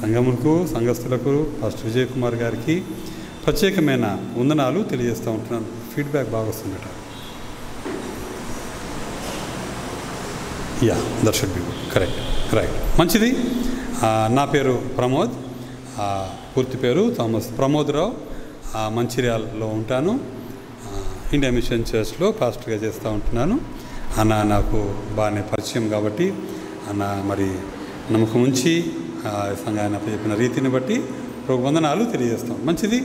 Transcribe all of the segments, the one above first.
సంఘములకు, సంఘస్థులకు, pastor Vijay Kumar గారికి ప్రత్యేకమైన వందనాలు తెలియజేస్తూ ఉంటున్నాను. ఫీడ్బ్యాక్ బాగా వస్తుందట. Yeah, that should be good. Correct, right, మంచిది. నా పేరు ప్రమోద్, పూర్తి పేరు థామస్ ప్రమోద్ రావు. మంచిర్యాలలో ఉంటాను. ఇండియా మిషన్ చర్చ్లో పాస్టర్గా చేస్తూ ఉంటున్నాను. అన్న నాకు బాగానే పరిచయం కాబట్టి అన్న మరి నమ్మకం ఉంచి సంఘాన్ని చెప్పిన రీతిని బట్టి వందనాలు తెలియజేస్తాం. మంచిది.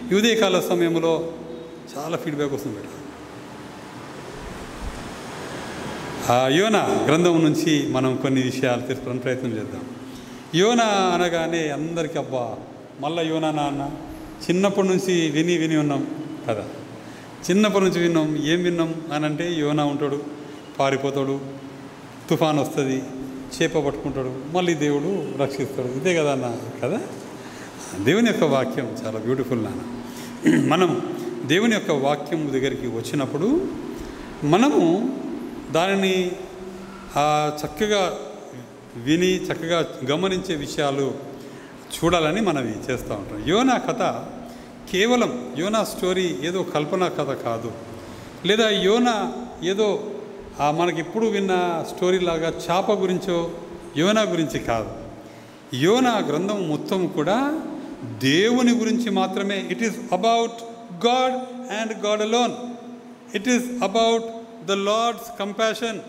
ఈ ఉదయకాల సమయంలో చాలా ఫీడ్బ్యాక్ వస్తుంది బేట. యోనా గ్రంథం నుంచి మనం కొన్ని విషయాలు తెలుసుకునే ప్రయత్నం చేద్దాం. యోనా అనగానే అందరికీ అబ్బా మళ్ళీ యోనా నాన్న చిన్నప్పటి నుంచి విని ఉన్నాం కదా. చిన్నప్పటి నుంచి విన్నాం. ఏం విన్నాం అని అంటే యోనా ఉంటాడు, పారిపోతాడు, తుఫాన్ వస్తుంది, చేప పట్టుకుంటాడు, మళ్ళీ దేవుడు రక్షిస్తాడు. ఇదే కదా అన్న కదా. దేవుని యొక్క వాక్యం చాలా బ్యూటిఫుల్ నాన్న. మనం దేవుని యొక్క వాక్యం దగ్గరికి వచ్చినప్పుడు మనము దానిని చక్కగా విని చక్కగా గమనించే విషయాలు చూడాలని మనవి చేస్తూ ఉంటాం. యోనా కథ కేవలం యోనా స్టోరీ ఏదో కల్పన కథ కాదు, లేదా యోనా ఏదో మనకిప్పుడు విన్న స్టోరీ లాగా చేప గురించో యోనా గురించి కాదు. యోనా గ్రంథం మొత్తం కూడా దేవుని గురించి మాత్రమే. It is about God and God alone. It is about the Lord's compassion.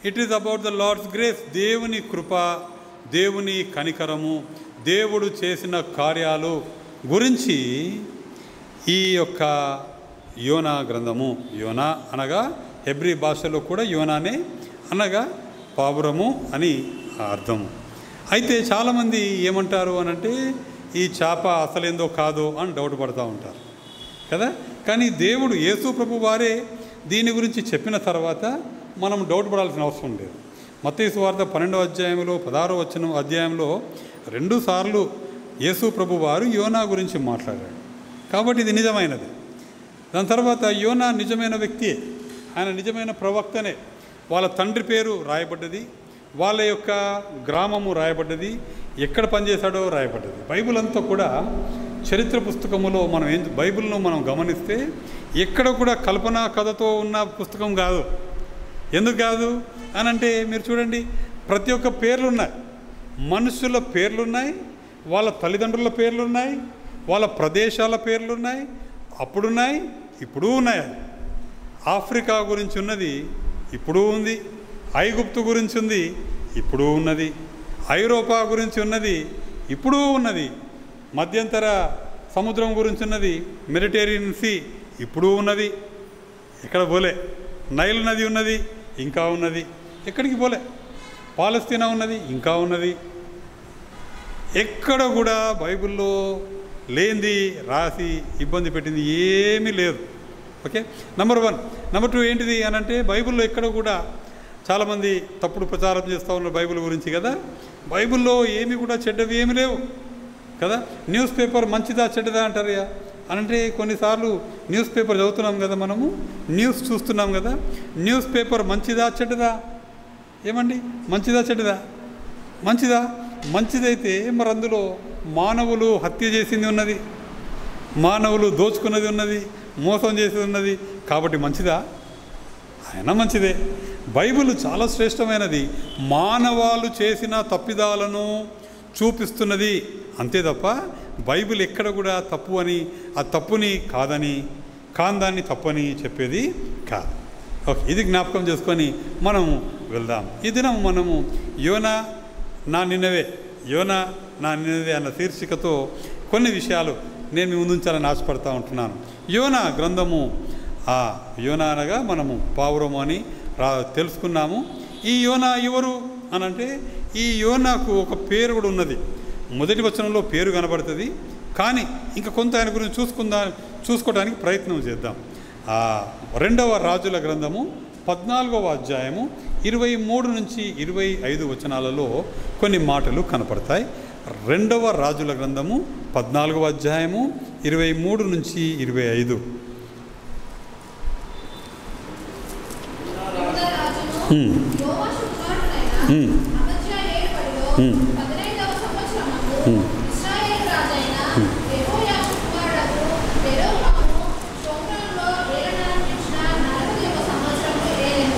It is about the Lord's grace. దేవుని కృప, దేవుని కనికరము, దేవుడు చేసిన కార్యాలు గురించి ఈ యొక్క యోనా గ్రంథము. యోనా అనగా హెబ్రీ భాషలో కూడా యోనానే అనగా పావురము అని అర్థము. అయితే చాలామంది ఏమంటారు అనంటే ఈ చేప అసలేందో కాదో అని డౌట్ పడుతూ ఉంటారు కదా. కానీ దేవుడు యేసు ప్రభు వారే దీని గురించి చెప్పిన తర్వాత మనం డౌట్ పడాల్సిన అవసరం లేదు. మత్తయి సువార్త 12వ అధ్యాయంలో 16వ అధ్యాయంలో 2 సార్లు యేసు ప్రభు వారు యోనా గురించి మాట్లాడాడు. కాబట్టి ఇది నిజమైనది. దాని తర్వాత యోనా నిజమైన వ్యక్తియే, ఆయన నిజమైన ప్రవక్తనే. వాళ్ళ తండ్రి పేరు రాయబడ్డది, వాళ్ళ యొక్క గ్రామము రాయబడ్డది, ఎక్కడ పనిచేశాడో రాయబడ్డది. బైబిల్ అంతా కూడా చరిత్ర పుస్తకములో బైబిల్ను మనం గమనిస్తే ఎక్కడ కూడా కల్పనా కథతో ఉన్న పుస్తకం కాదు. ఎందుకు కాదు అని అంటే మీరు చూడండి, ప్రతి ఒక్క పేర్లు ఉన్నాయి, మనుషుల పేర్లున్నాయి, వాళ్ళ తల్లిదండ్రుల పేర్లున్నాయి, వాళ్ళ ప్రదేశాల పేర్లున్నాయి, అప్పుడున్నాయి, ఇప్పుడు ఉన్నాయి. ఆఫ్రికా గురించి ఉన్నది, ఇప్పుడు ఉంది. ఐగుప్తు గురించి ఉంది, ఇప్పుడు ఉన్నది. ఐరోపా గురించి ఉన్నది, ఇప్పుడు ఉన్నది. మధ్యంతర సముద్రం గురించి ఉన్నది, మెడిటేరియన్ సీ, ఇప్పుడు ఉన్నది. ఎక్కడ పోలే. నైల్ నది ఉన్నది, ఇంకా ఉన్నది. ఎక్కడికి పోలే. పాలస్తీనా ఉన్నది, ఇంకా ఉన్నది. ఎక్కడ కూడా బైబిల్లో లేనిది రాసి ఇబ్బంది పెట్టింది ఏమీ లేదు. Okay, number 1. నెంబర్ 2 ఏంటిది అని అంటే బైబిల్లో ఎక్కడ కూడా చాలామంది తప్పుడు ప్రచారం చేస్తూ ఉన్నారు బైబిల్ గురించి కదా. బైబిల్లో ఏమి కూడా చెడ్డవి ఏమి లేవు కదా. న్యూస్ పేపర్ మంచిదా చెడ్డదా అంటారు అనంటే కొన్నిసార్లు న్యూస్ పేపర్ చదువుతున్నాం కదా, మనము న్యూస్ చూస్తున్నాం కదా. న్యూస్ పేపర్ మంచిదా చెడ్డదా? ఏమండి, మంచిదా చెడ్డదా? మంచిదా? మంచిదైతే మరి అందులో మానవులు హత్య చేసింది ఉన్నది, మానవులు దోచుకున్నది ఉన్నది, మోసం చేసేది ఉన్నది, కాబట్టి మంచిదా? ఆయన మంచిదే. బైబిల్ చాలా శ్రేష్టమైనది. మానవాళ్ళు చేసిన తప్పిదాలను చూపిస్తున్నది అంతే తప్ప బైబిల్ ఎక్కడ కూడా తప్పు అని, ఆ తప్పుని కాందాన్ని తప్పని చెప్పేది కాదు. ఓకే, ఇది జ్ఞాపకం చేసుకొని మనము వెళ్దాం. ఈ దినం మనము యోనా నా నిన్నవే అన్న శీర్షికతో కొన్ని విషయాలు నేను మీ ముందుంచాలని ఆశపడతా ఉంటున్నాను. యోనా గ్రంథము, యోనా అనగా మనము పావురము అని తెలుసుకున్నాము. ఈ యోనా ఎవరు అనంటే ఈ యోనాకు ఒక పేరు కూడా ఉన్నది. మొదటి వచనంలో పేరు కనబడుతుంది, కానీ ఇంకా కొంత ఆయన గురించి చూసుకోవడానికి ప్రయత్నం చేద్దాం. 2వ రాజుల గ్రంథము 14వ అధ్యాయము 23 నుంచి 25 వచనాలలో కొన్ని మాటలు కనపడతాయి. 2వ రాజుల గ్రంథము 14వ అధ్యాయము 23 నుంచి 25. ఇశ్రాయేలు రాజైన యెహోయాషు కుమారుడు యెరోబాము షోమ్రోనులో ఏలనారంభించిన 41 సంవత్సరములు ఏలెను.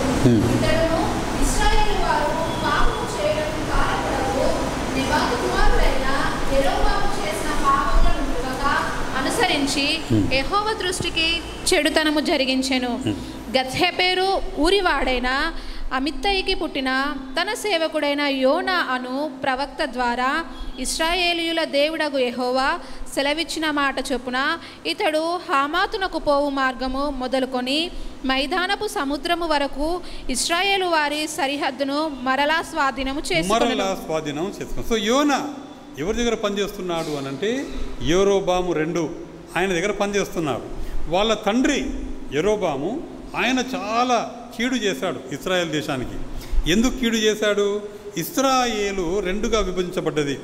ఇతడును ఇశ్రాయేలు వారు పాపము చేయడానికి కారణపడవు నెబాతు కుమారుడైన యెరోబాము చేసిన పాపములను విడువక అనుసరించి యెహోవా దృష్టికి చెడుతనము జరిగించెను. గత్హెపెరు ఊరివాడైన అమిత్తయికి పుట్టిన తన సేవకుడైన యోనా అను ప్రవక్త ద్వారా ఇశ్రాయేలీయుల దేవుడగు యెహోవా సెలవిచ్చిన మాట చొప్పున ఇతడు హామాతునకు పోవు మార్గము మొదలుకొని మైదానపు సముద్రము వరకు ఇశ్రాయేలు వారి సరిహద్దును మరలా స్వాధీనము చేసుకున్నాడు. సో యోనా ఎవరి దగ్గర పనిచేస్తున్నాడు అని అంటే యెరోబాము 2 ఆయన దగ్గర పనిచేస్తున్నాడు. వాళ్ళ తండ్రి యెరోబాము ఆయన చాలా కీడు చేశాడు ఇశ్రాయేల్ దేశానికి. ఎందుకు కీడు చేశాడు? ఇశ్రాయేలు 2గా విభజించబడ్డది.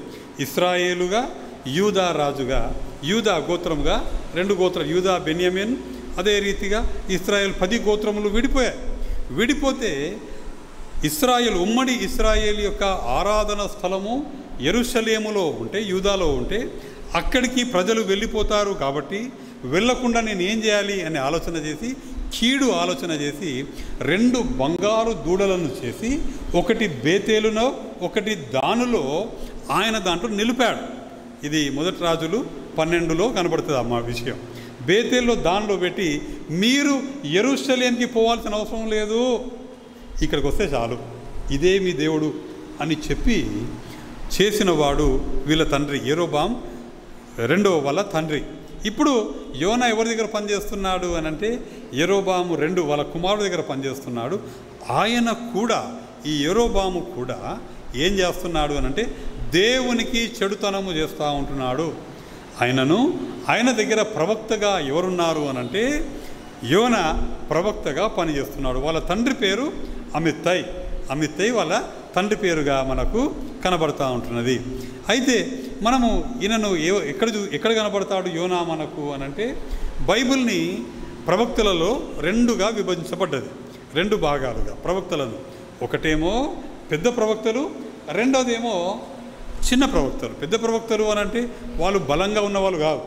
ఇశ్రాయేలుగా, యూదా రాజుగా, యూదా గోత్రముగా 2 గోత్రాలు, యూదా బెన్యామిన్. అదే రీతిగా ఇశ్రాయేల్ 10 గోత్రములు విడిపోయాయి. విడిపోతే ఇశ్రాయేల్ ఉమ్మడి ఇశ్రాయేల్ యొక్క ఆరాధన స్థలము యెరూషలేములో ఉంటే, యూదాలో ఉంటే అక్కడికి ప్రజలు వెళ్ళిపోతారు. కాబట్టి వెళ్ళకుండా నేను ఏం చేయాలి అని ఆలోచన చేసి, కీడు ఆలోచన చేసి 2 బంగారు దూడలను చేసి, ఒకటి బేతేలునో ఒకటి దానులో ఆయన దాంట్లో నిలిపాడు. ఇది మొదటి రాజులు 12లో కనబడుతుంది అమ్మా విషయం. బేతేల్లో దానిలో పెట్టి మీరు యెరూషలేముకి పోవాల్సిన అవసరం లేదు, ఇక్కడికి వస్తే చాలు, ఇదే మీ దేవుడు అని చెప్పి చేసిన వాడు వీళ్ళ తండ్రి యెరోబాము 2వ వాళ్ళ తండ్రి. ఇప్పుడు యోనా ఎవరి దగ్గర పనిచేస్తున్నాడు అని అంటే యెరోబాము 2 వాళ్ళ కుమారుడు దగ్గర పనిచేస్తున్నాడు. ఆయన కూడా, ఈ యెరోబాము కూడా ఏం చేస్తున్నాడు అని అంటే దేవునికి చెడుతనము చేస్తూ ఉంటున్నాడు. ఆయన దగ్గర ప్రవక్తగా ఎవరున్నారు అని అంటే యోనా ప్రవక్తగా పనిచేస్తున్నాడు. వాళ్ళ తండ్రి పేరు అమిత్తై వాళ్ళ తండ్రి పేరుగా మనకు కనబడతా ఉంటున్నది. అయితే మనము ఈయనను ఎక్కడ కనబడతాడు యోనా మనకు అని అంటే బైబిల్ని ప్రవక్తలలో 2గా విభజించబడ్డది. 2 భాగాలుగా ప్రవక్తలను. ఒకటేమో పెద్ద ప్రవక్తలు, రెండోదేమో చిన్న ప్రవక్తలు. పెద్ద ప్రవక్తలు అని అంటే వాళ్ళు బలంగా ఉన్నవాళ్ళు కాదు,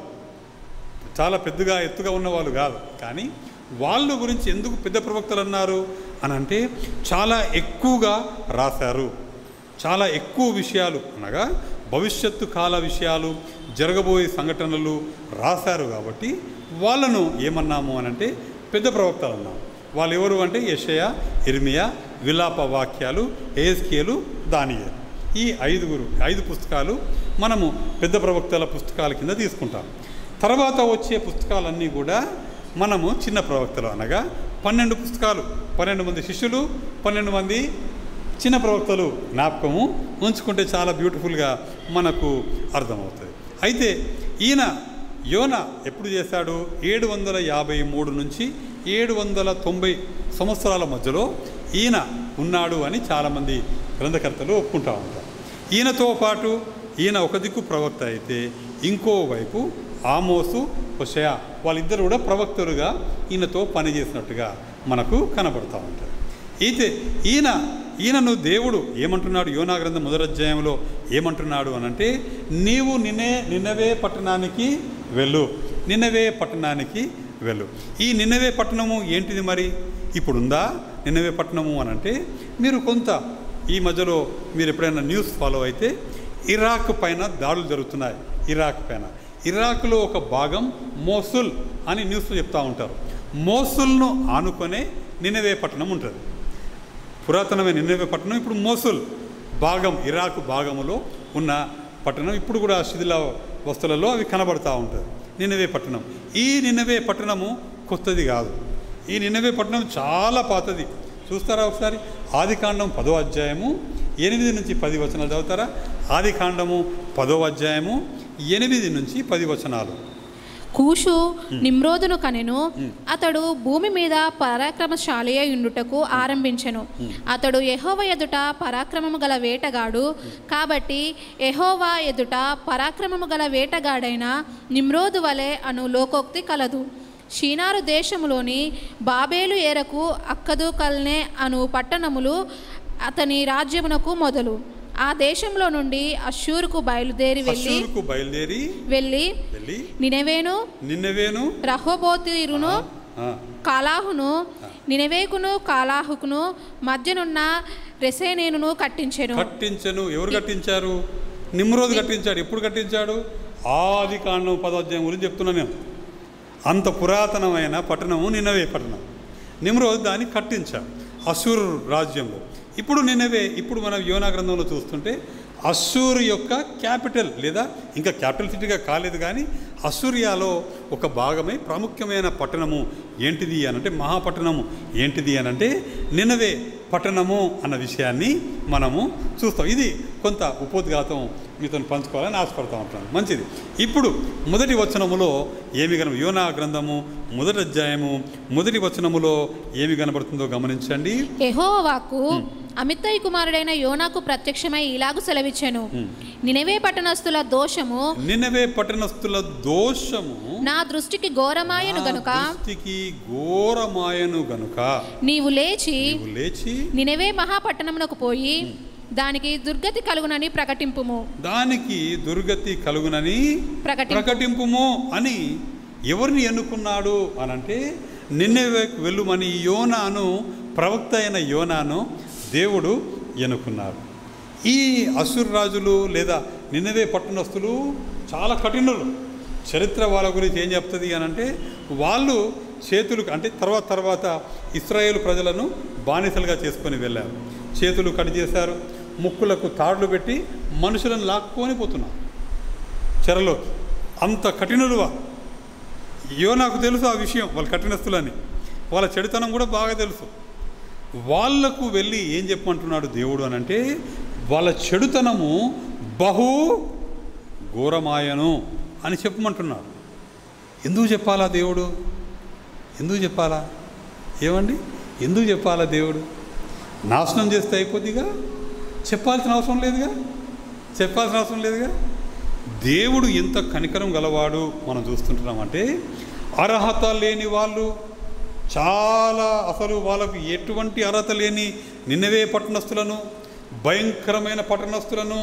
చాలా పెద్దగా ఎత్తుగా ఉన్నవాళ్ళు కాదు. కానీ వాళ్ళ గురించి ఎందుకు పెద్ద ప్రవక్తలు అన్నారు అని అంటే చాలా ఎక్కువగా రాశారు, చాలా ఎక్కువ విషయాలు, అనగా భవిష్యత్తు కాల విషయాలు, జరగబోయే సంఘటనలు రాశారు. కాబట్టి వాళ్ళను ఏమన్నాము అని అంటే పెద్ద ప్రవక్తలు అన్నాము. వాళ్ళు ఎవరు అంటే యెషయా, ఇర్మియా, విలాప వాక్యాలు, ఎహెజ్కేలు, దానియేలు. ఈ 5 పుస్తకాలు మనము పెద్ద ప్రవక్తల పుస్తకాల కింద తీసుకుంటాం. తర్వాత వచ్చే పుస్తకాలన్నీ కూడా మనము చిన్న ప్రవక్తలు, అనగా 12 పుస్తకాలు, 12 మంది శిష్యులు, 12 మంది చిన్న ప్రవక్తలు జ్ఞాపకము ఉంచుకుంటే చాలా బ్యూటిఫుల్గా మనకు అర్థమవుతుంది. అయితే యోనా ఎప్పుడు చేశాడు? 753 నుంచి 790 సంవత్సరాల మధ్యలో ఈయన ఉన్నాడు అని చాలామంది గ్రంథకర్తలు ఒప్పుకుంటూ ఉంటారు. ఈయనతో పాటు ఈయన ఒక దిక్కు ప్రవక్త అయితే ఇంకోవైపు ఆమోసు, హోషేయ వాళ్ళిద్దరు కూడా ప్రవక్తలుగా ఈయనతో పనిచేసినట్టుగా మనకు కనబడుతూ ఉంటారు. అయితే ఈయనను దేవుడు ఏమంటున్నాడు? యోనా గ్రంథం 1వ అధ్యాయంలో ఏమంటున్నాడు అని అంటే నీవు నినవే పట్టణానికి వెళ్ళు, నినవే పట్టణానికి వెళ్ళు. ఈ నినవే పట్టణము ఏంటిది మరి? ఇప్పుడుందా నినవే పట్టణము అని అంటే మీరు కొంత ఈ మధ్యలో మీరు ఎప్పుడైనా న్యూస్ ఫాలో అయితే ఇరాక్ పైన దాడులు జరుగుతున్నాయి. ఇరాక్లో ఒక భాగం మోసుల్ అని న్యూస్లో చెప్తూ ఉంటారు. మోసుల్ను ఆనుకొనే నినవే పట్టణం ఉంటుంది. పురాతనమైన నినవే పట్టణం ఇప్పుడు మోసుల్ భాగం, ఇరాక్ భాగములో ఉన్న పట్టణం ఇప్పుడు కూడా శిథిల వస్తువులలో అవి కనబడుతూ ఉంటుంది. నినవే పట్టణం. ఈ నినవే పట్టణము కొత్తది కాదు. ఈ నినవే పట్టణం చాలా పాతది. చూస్తారా ఒకసారి? ఆదికాండం 10వ అధ్యాయము 8 నుంచి 10 వచనాలు చదువుతారా? ఆదికాండము 10వ అధ్యాయము 8 నుంచి 10 వచనాలు. కూషు నిమ్రోదును కనెను. అతడు భూమి మీద పరాక్రమశాలి ఉండుటకు ఆరంభించెను. అతడు యెహోవా ఎదుట పరాక్రమము గల వేటగాడు. కాబట్టి యెహోవా ఎదుట పరాక్రమము గల వేటగాడైన నిమ్రోదు వలె అను లోకోక్తి కలదు. షీనారు దేశములోని బాబేలు ఏరకు అక్కదు కల్నే అను పట్టణములు అతని రాజ్యమునకు మొదలు. ఆ దేశంలో నుండి అష్షూరుకు బయలుదేరి వెళ్ళి నినెవేను రహోబోతీరును కాలాహును నినెవేకును కాలాహుకును మధ్యనున్న రెసేనేనును కట్టించెను. ఎవరు కట్టించారు? నిమ్రోదు కట్టించాడు. ఎప్పుడు కట్టించాడు? ఆది కాండం 10వ అధ్యాయం గురించి చెప్తున్నాను నేను. అంత పురాతనమైన పట్టణము నినవే పట్టణం. నిమ్రోదు దాన్ని కట్టించాడు అష్షూరు రాజ్యంలో. ఇప్పుడు నినవే, ఇప్పుడు మనం యోనా గ్రంథంలో చూస్తుంటే అష్షూరు యొక్క క్యాపిటల్, లేదా ఇంకా క్యాపిటల్ సిటీగా కాలేదు కానీ అష్షూరియాలో ఒక భాగమై ప్రాముఖ్యమైన పట్టణము ఏంటిది అనంటే, మహాపట్టణము ఏంటిది అనంటే నినవే పట్టణము అన్న విషయాన్ని మనము చూస్తాం. ఇది కొంత ఉపోద్ఘాతం మీతో పంచుకోవాలని ఆశపడతా ఉంటాను. మంచిది. ఇప్పుడు మొదటి వచనములో ఏమి యోనా గ్రంథము 1వ అధ్యాయము 1వ వచనములో ఏమి కనబడుతుందో గమనించండి. యెహోవా వాక్కు అమిత్తయి కుమారుడైన యోనాకు ప్రత్యక్షమై ఇలాగు సెలవిచ్చెను. నినవే పట్టణస్థుల దోషము నా దృష్టికి ఘోరమాయను గనుక నీవు లేచి నినవే మహాపట్టణమునకు పోయి దానికి దుర్గతి కలుగునని ప్రకటింపుము అని ఎవరిని ఎన్నుకున్నాడు అనంటే, నినవేకు వెళ్ళుమని యోనాను, ప్రవక్త అయిన యోనాను దేవుడు ఎన్నుకున్నారు. ఈ అష్షూరు రాజులు లేదా నినవే పట్టణస్థులు చాలా కఠినులు. చరిత్ర వాళ్ళ గురించి ఏం చెప్తుంది అనంటే, వాళ్ళు చేతులు అంటే తర్వాత ఇశ్రాయేలు ప్రజలను బానిసలుగా చేసుకొని వెళ్ళారు. చేతులు కట్ చేశారు, ముక్కులకు తాడులు పెట్టి మనుషులను లాక్కొని పోతున్నారు చెరలో. అంత కఠినులు. యోనాకు తెలుసు ఆ విషయం, వాళ్ళ కఠినస్తులని, వాళ్ళ చెడుతనం కూడా బాగా తెలుసు. వాళ్లకు వెళ్ళి ఏం చెప్పమంటున్నాడు దేవుడు అనంటే, వాళ్ళ చెడుతనము బహు ఘోరమాయను అని చెప్పమంటున్నాడు. ఎందుకు చెప్పాలా దేవుడు? ఎందుకు చెప్పాలా? ఏమండి, ఎందుకు చెప్పాలా దేవుడు? నాశనం చేస్తే అయిపోద్దిగా, చెప్పాల్సిన అవసరం లేదుగా. దేవుడు ఎంత కనికరం గలవాడు మనం చూస్తుంటున్నామంటే, అర్హత లేని వాళ్ళు, చాలా అసలు వాళ్ళకు ఎటువంటి అర్హత లేని నినవే పట్టణస్థులను, భయంకరమైన పట్టణస్థులను,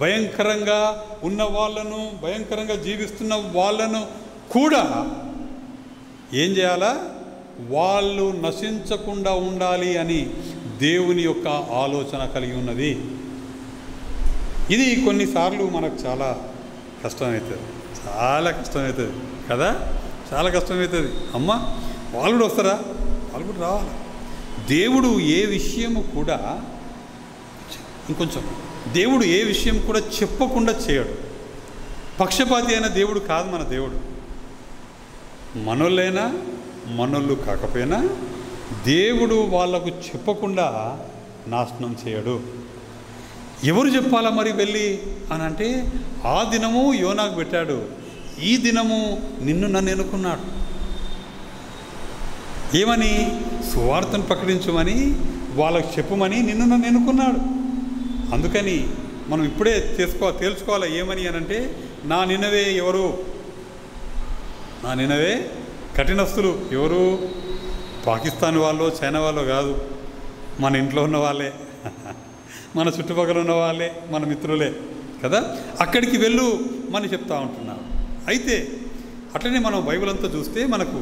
భయంకరంగా ఉన్న వాళ్ళను, భయంకరంగా జీవిస్తున్న వాళ్ళను కూడా ఏం చేయాలా? వాళ్ళు నశించకుండా ఉండాలి అని దేవుని యొక్క ఆలోచన కలిగి ఉన్నది. ఇది కొన్నిసార్లు మనకు చాలా కష్టమవుతుంది కదా, చాలా కష్టమవుతుంది. అమ్మ, వాళ్ళు కూడా వస్తారా? వాళ్ళు కూడా రావాలి. దేవుడు ఏ విషయము కూడా దేవుడు ఏ విషయం కూడా చెప్పకుండా చేయడు. పక్షపాతి అయిన దేవుడు కాదు మన దేవుడు. మనోళ్ళైనా మనోళ్ళు కాకపోయినా దేవుడు వాళ్లకు చెప్పకుండా నాశనం చేయడు. ఎవరు చెప్పాలా మరి వెళ్ళి అని అంటే, ఆ దినము యోనాకు పెట్టాడు, ఈ దినము నిన్ను నన్ను ఎన్నుకున్నాడు. ఏమని? సువార్తను ప్రకటించమని, వాళ్ళకు చెప్పమని నిన్ను నన్ను ఎన్నుకున్నాడు. అందుకని మనం ఇప్పుడే తేల్చుకోవాలి. ఏమని అనంటే, నా నినవే ఎవరు? నా నినవే కఠినస్తులు ఎవరు? పాకిస్తాన్ వాళ్ళు, చైనా వాళ్ళు కాదు, మన ఇంట్లో ఉన్న వాళ్ళే, మన చుట్టుపక్కల ఉన్న వాళ్ళే, మన మిత్రులే కదా. అక్కడికి వెళ్ళు అని చెప్తా ఉంటున్నాడు. అయితే అట్లనే మనం బైబిల్ అంతా చూస్తే మనకు,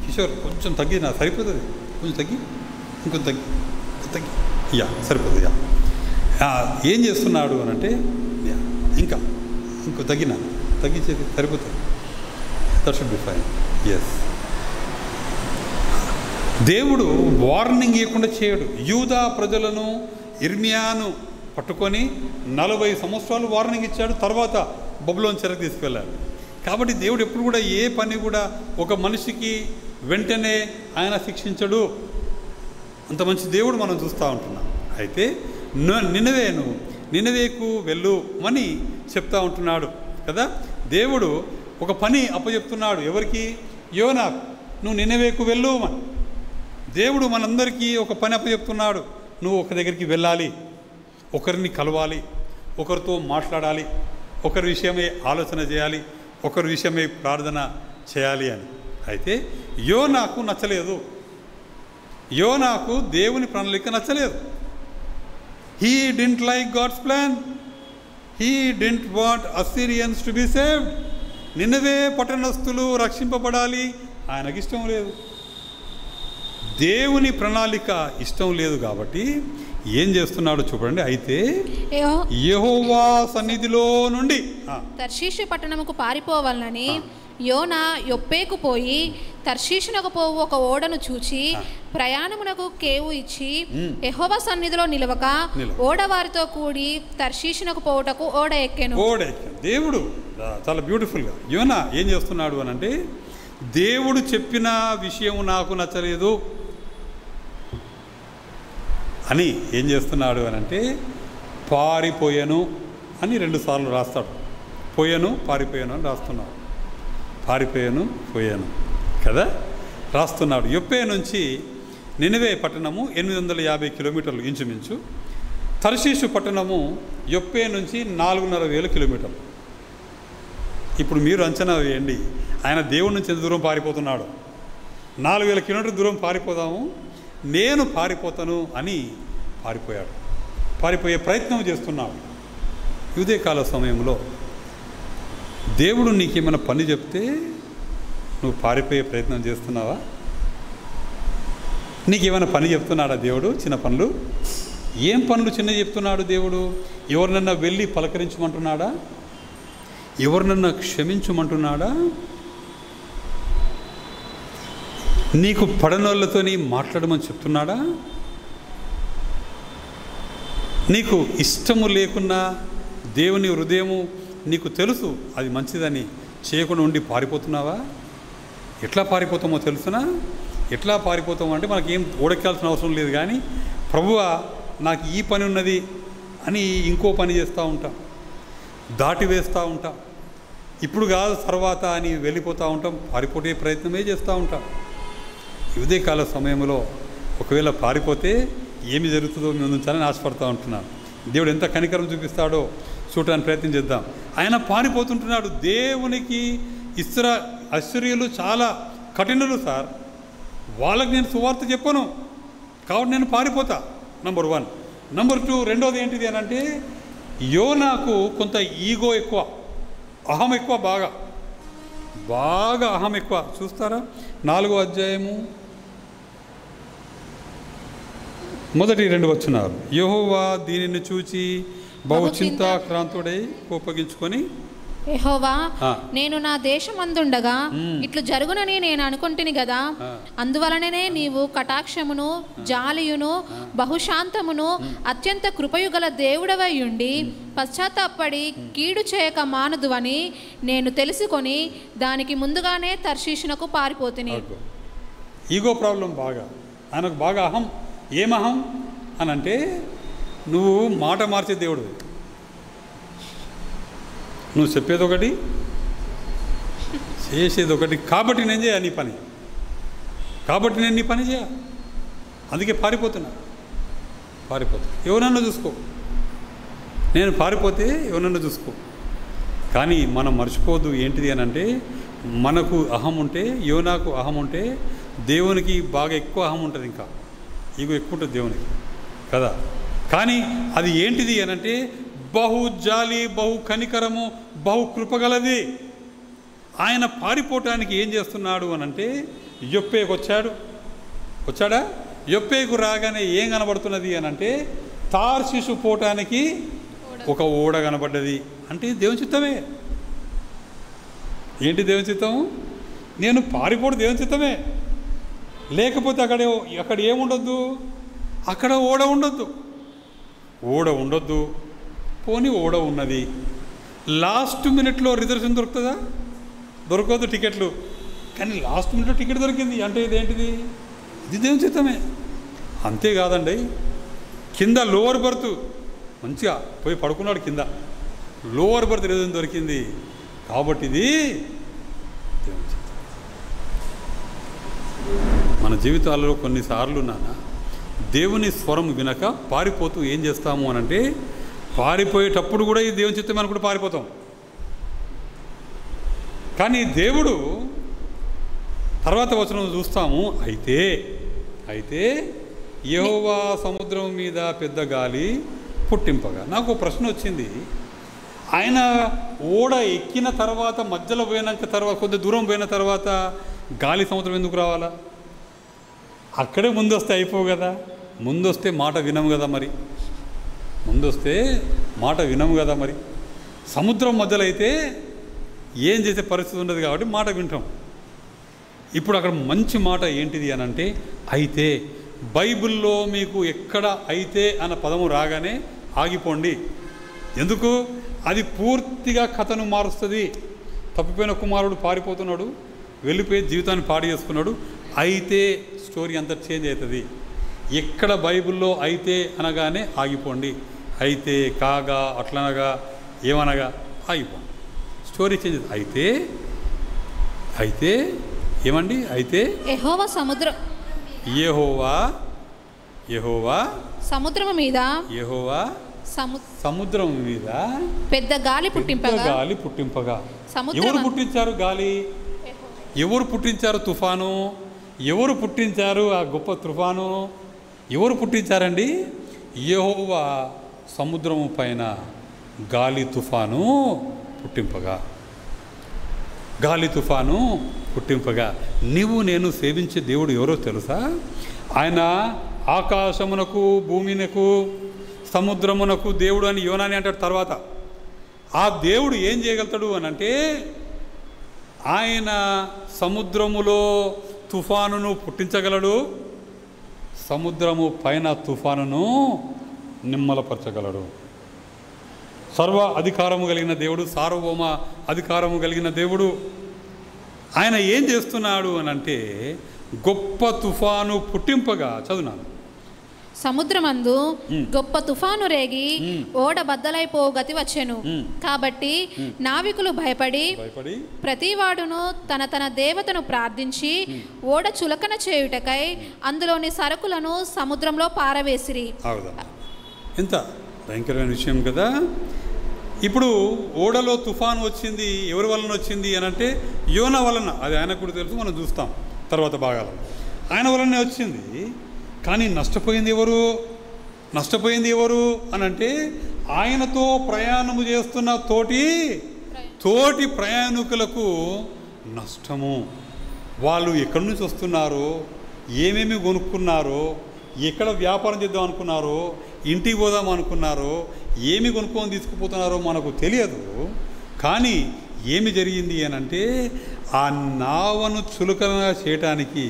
కిషోర్ కొంచెం తగ్గి, నా సరిపోతుంది, కొంచెం తగ్గి, ఇంకొంచెం తగ్గి, సరిపోతుంది. ఏం చేస్తున్నాడు అనంటే, ఇంకో తగ్గించేది సరిపోతుంది. That should be fine. Yes, దేవుడు వార్నింగ్ ఇవ్వకుండా చేయడు. యూదా ప్రజలను, ఇర్మియాను పట్టుకొని 40 సంవత్సరాలు వార్నింగ్ ఇచ్చాడు. తర్వాత బబులోను చెరకు తీసుకెళ్ళాడు. కాబట్టి దేవుడు ఎప్పుడు కూడా ఏ పని కూడా ఒక మనిషికి వెంటనే ఆయన శిక్షించడు. అంత మంచి దేవుడు మనం చూస్తూ ఉంటున్నాం. అయితే నినవేకు వెళ్ళు అని చెప్తా ఉంటున్నాడు కదా. దేవుడు ఒక పని అప్పచెప్తున్నాడు. ఎవరికి? యోనాకు. నువ్వు నినవేకు వెళ్ళు అని దేవుడు మనందరికీ ఒక పని అప్పచెప్తున్నాడు. నువ్వు ఒక దగ్గరికి వెళ్ళాలి, ఒకరిని కలవాలి, ఒకరితో మాట్లాడాలి, ఒకరి విషయమై ఆలోచన చేయాలి, ఒకరి విషయమై ప్రార్థన చేయాలి అని. అయితే యోనాకు నచ్చలేదు. యోనాకు దేవుని ప్రణాళిక నచ్చలేదు. He didn't like God's plan. He didn't want Assyrians to be saved. Nineveh పట్టణస్థులు రక్షింపబడాలి ఆయనకి ఇష్టం లేదు. దేవుని ప్రణాళిక ఇష్టం లేదు కాబట్టి ఏం చేస్తున్నాడో చూడండి. అయితే యెహోవా సన్నిధిలో నుండి తర్షీషు పట్టణముకు పారిపోవాలని యోనా యొప్పేకు పోయి తర్షీషునకు పోవు ఒక ఓడను చూచి ప్రయాణమునకు కేవు ఇచ్చి యెహోవా సన్నిధిలో నిలవక ఓడ వారితో కూడి తర్షీషునకు పోవుటకు ఓడ ఎక్కెను. దేవుడు చాలా బ్యూటిఫుల్గా యోనా ఏం చేస్తున్నాడు అని అంటే, దేవుడు చెప్పిన విషయం నాకు నచ్చలేదు అని ఏం చేస్తున్నాడు అని అంటే, పారిపోయాను అని 2 సార్లు రాస్తాడు. పోయాను పారిపోయాను అని రాస్తున్నాడు. పారిపోయాను పోయాను కదా రాస్తున్నాడు. యొప్పే నుంచి నినవే పట్టణము 850 కిలోమీటర్లు ఇంచుమించు. తర్షీషు పట్టణము యొప్పే నుంచి 4,500 కిలోమీటర్లు. ఇప్పుడు మీరు అంచనా వేయండి, ఆయన దేవుడి నుంచి ఎంత దూరం పారిపోతున్నాడు. 4,000 కిలోమీటర్ల దూరం పారిపోదాము, నేను పారిపోతాను అని పారిపోయాడు. పారిపోయే ప్రయత్నం చేస్తున్నాడు. ఉదయకాల సమయంలో దేవుడు నీకేమైనా పని చెప్తే నువ్వు పారిపోయే ప్రయత్నం చేస్తున్నావా? నీకేమైనా పని చెప్తున్నాడా దేవుడు? చిన్న పనులు, ఏం పనులు చిన్న చెప్తున్నాడు దేవుడు? ఎవరినన్నా వెళ్ళి పలకరించమంటున్నాడా? ఎవరినన్నా క్షమించమంటున్నాడా? నీకు పడనోళ్ళతోని మాట్లాడమని చెప్తున్నాడా? నీకు ఇష్టము లేకున్నా దేవుని హృదయము నీకు తెలుసు అది మంచిదని చేయకుండా ఉండి పారిపోతున్నావా? ఎట్లా పారిపోతామో తెలుసునా? ఎట్లా పారిపోతామో అంటే మనకేం ఓడెక్కాల్సిన అవసరం లేదు, కానీ ప్రభువా నాకు ఈ పని ఉన్నది అని ఇంకో పని చేస్తూ ఉంటాం, దాటి వేస్తూ ఉంటాం. ఇప్పుడు కాదు తర్వాత అని వెళ్ళిపోతూ ఉంటాం, పారిపోయే ప్రయత్నమే చేస్తూ ఉంటాం. ఉదయకాల సమయంలో ఒకవేళ పారిపోతే ఏమి జరుగుతుందో మేము ఉంచాలని ఆశపడుతూ ఉంటున్నాను. దేవుడు ఎంత కనికరం చూపిస్తాడో చూడటానికి ప్రయత్నం చేద్దాం. ఆయన పారిపోతుంటున్నాడు. దేవునికి అశ్షూరీయులు చాలా కఠినులు సార్, వాళ్ళకి నేను సువార్త చెప్పను కాబట్టి నేను పారిపోతా. నంబర్ 1. నంబర్ 2, రెండోది ఏంటిది అని అంటే, యోనాకు కొంత ఈగో ఎక్కువ, అహం ఎక్కువ, బాగా అహం ఎక్కువ. చూస్తారా 4వ అధ్యాయము 1-2 వచనాలు. యెహోవా దీనిని చూచి బహు చింతాక్రాంతుడై కోపగించుకొని, యెహోవా నేను నా దేశమందుండగా ఇట్లు జరుగునని నేను అనుకుంటుని కదా, అందువలననే నీవు కటాక్షమును జాలియును బహుశాంతమును అత్యంత కృపయుగల దేవుడవై ఉండి పశ్చాత్తాపడి కీడు చేయక మానదువని నేను తెలుసుకొని దానికి ముందుగానే తర్షీషునకు పారిపోతుని. ఈగో ప్రాబ్లం బాగా, ఆయనకు బాగా అహం. ఏమహం అని అంటే, నువ్వు మాట మార్చే దేవుడు, నువ్వు చెప్పేది ఒకటి చేసేది ఒకటి, కాబట్టి నేను చేయ నీ పని, కాబట్టి నేను నీ పని చేయ, అందుకే పారిపోతున్నా. ఎవరన్నా చూసుకో, నేను పారిపోతే ఎవరన్నా చూసుకో. కానీ మనం మర్చిపోదు ఏంటిది అని అంటే, మనకు అహం ఉంటే, యోనాకు అహం ఉంటే దేవునికి బాగా ఎక్కువ అహం ఉంటుంది, ఇంకా ఈగో ఎక్కువ ఉంటుంది దేవునికి కదా. కానీ అది ఏంటిది అని అంటే, బహు జాలి, బహు కనికరము, బహు కృపగలది. ఆయన పారిపోవటానికి ఏం చేస్తున్నాడు అని అంటే, యొప్పేకు వచ్చాడా? యొప్పేకు రాగానే ఏం కనబడుతున్నది అని అంటే, తార్షీషు పోవటానికి ఒక ఓడ కనబడ్డది. అంటే దేవుని చిత్తమే. ఏంటి దేవుని చిత్తం? నేను పారిపోవడం దేవుని చిత్తమే. లేకపోతే అక్కడ ఏముండొద్దు, అక్కడ ఓడ ఉండొద్దు. పోనీ ఓడ ఉన్నది, లాస్ట్ మినిట్లో రిజర్వేషన్ దొరుకుతుందా? దొరకదు టికెట్లు. కానీ లాస్ట్ మినిట్లో టికెట్ దొరికింది అంటే ఇదేంటిది? ఇది దేవుని చిత్తమే. అంతేకాదండి, కింద లోవర్ బర్త్ మంచిగా పోయి పడుకున్నాడు, కింద లోవర్ బర్త్ రిజర్వేషన్ దొరికింది కాబట్టి ఇది దేవుని చిత్తం. మన జీవితాలలో కొన్నిసార్లు దేవుని స్వరం వినక పారిపోతూ ఏం చేస్తాము అని అంటే, పారిపోయేటప్పుడు కూడా ఈ దేవుని చిత్తం అనుకుంటూ పారిపోతాం. కానీ దేవుడు తర్వాత వచనం చూస్తాము, అయితే యెహోవా సముద్రం మీద పెద్ద గాలి పుట్టింపగా. నాకు ఒక ప్రశ్న వచ్చింది. ఆయన ఓడ ఎక్కిన తర్వాత మధ్యలో పోయినాక తర్వాత కొద్ది దూరం పోయిన తర్వాత గాలి సముద్రం ఎందుకు రావాలా? అక్కడే ముందు వస్తే అయిపోవు కదా. ముందు వస్తే మాట వినము కదా మరి. ముందొస్తే మాట వినము కదా మరి. సముద్రం మధ్యలో అయితే ఏం చేసే పరిస్థితి ఉండదు కాబట్టి మాట వింటాం. ఇప్పుడు అక్కడ మంచి మాట ఏంటిది అని అంటే అయితే. బైబిల్లో మీకు ఎక్కడ అయితే అన్న పదము రాగానే ఆగిపోండి. ఎందుకు? అది పూర్తిగా కథను మారుస్తుంది. తప్పిపోయిన కుమారుడు పారిపోతున్నాడు, వెళ్ళిపోయి జీవితాన్ని పాడు చేసుకున్నాడు. అయితే స్టోరీ అంతా చేంజ్ అవుతుంది. ఎక్కడ బైబిల్లో అయితే అనగానే ఆగిపోండి. అయితే కాగా అట్లనగా ఏమనగా ఆగిపోండి. స్టోరీ చేంజ్ అయితే అయితే ఏమండి? అయితే యెహోవా సముద్రం యెహోవా సముద్రము మీద సముద్రం మీద పెద్ద గాలి పుట్టింపగా. ఎవరు పుట్టించారు గాలి? ఎవరు పుట్టించారు తుఫాను? ఎవరు పుట్టించారు ఆ గొప్ప తుఫాను? ఎవరు పుట్టించారండి? యెహోవా సముద్రము పైన గాలి తుఫాను పుట్టింపగా. నీవు నేను సేవించే దేవుడు ఎవరో తెలుసా? ఆయన ఆకాశమునకు, భూమినకు, సముద్రమునకు దేవుడు అని యోనాని అంటాడు. తర్వాత ఆ దేవుడు ఏం చేయగలుగుతాడు అని అంటే ఆయన సముద్రములో తుఫానును పుట్టించగలడు, సముద్రము పైన తుఫానును నిమ్మలపరచగలడు. సర్వ అధికారము కలిగిన దేవుడు, సార్వభౌమ అధికారము కలిగిన దేవుడు. ఆయన ఏం చేస్తున్నాడు అని అంటే గొప్ప తుఫాను పుట్టింపగా. చదువునాను. సముద్రమందు గొప్ప తుఫాను రేగి ఓడ బద్దలైపో గతి వచ్చెను. కాబట్టి నావికులు భయపడి ప్రతివాడును తన తన దేవతను ప్రార్థించి ఓడ చులకన చేయుటకై అందులోని సరుకులను సముద్రంలో పారవేసిరి. ఎంత భయంకరమైన విషయం కదా. ఇప్పుడు ఓడలో తుఫాను వచ్చింది. ఎవరి వలన వచ్చింది అని అంటే యోనా వలన. అది ఆయనకు కూడా తెలుసు, మనం చూస్తాం తర్వాత భాగాలు. ఆయన వలనే వచ్చింది. కానీ నష్టపోయింది ఎవరు అని అంటే ఆయనతో ప్రయాణము చేస్తున్న తోటి ప్రయాణికులకు నష్టము. వాళ్ళు ఎక్కడి నుంచి వస్తున్నారో, ఏమేమి కొనుక్కున్నారో, ఎక్కడ వ్యాపారం చేద్దాం అనుకున్నారో, ఇంటికి పోదాం అనుకున్నారో, ఏమి కొనుక్కొని తీసుకుపోతున్నారో మనకు తెలియదు. కానీ ఏమి జరిగింది అని అంటే ఆ నావను చులకనగా చేయటానికి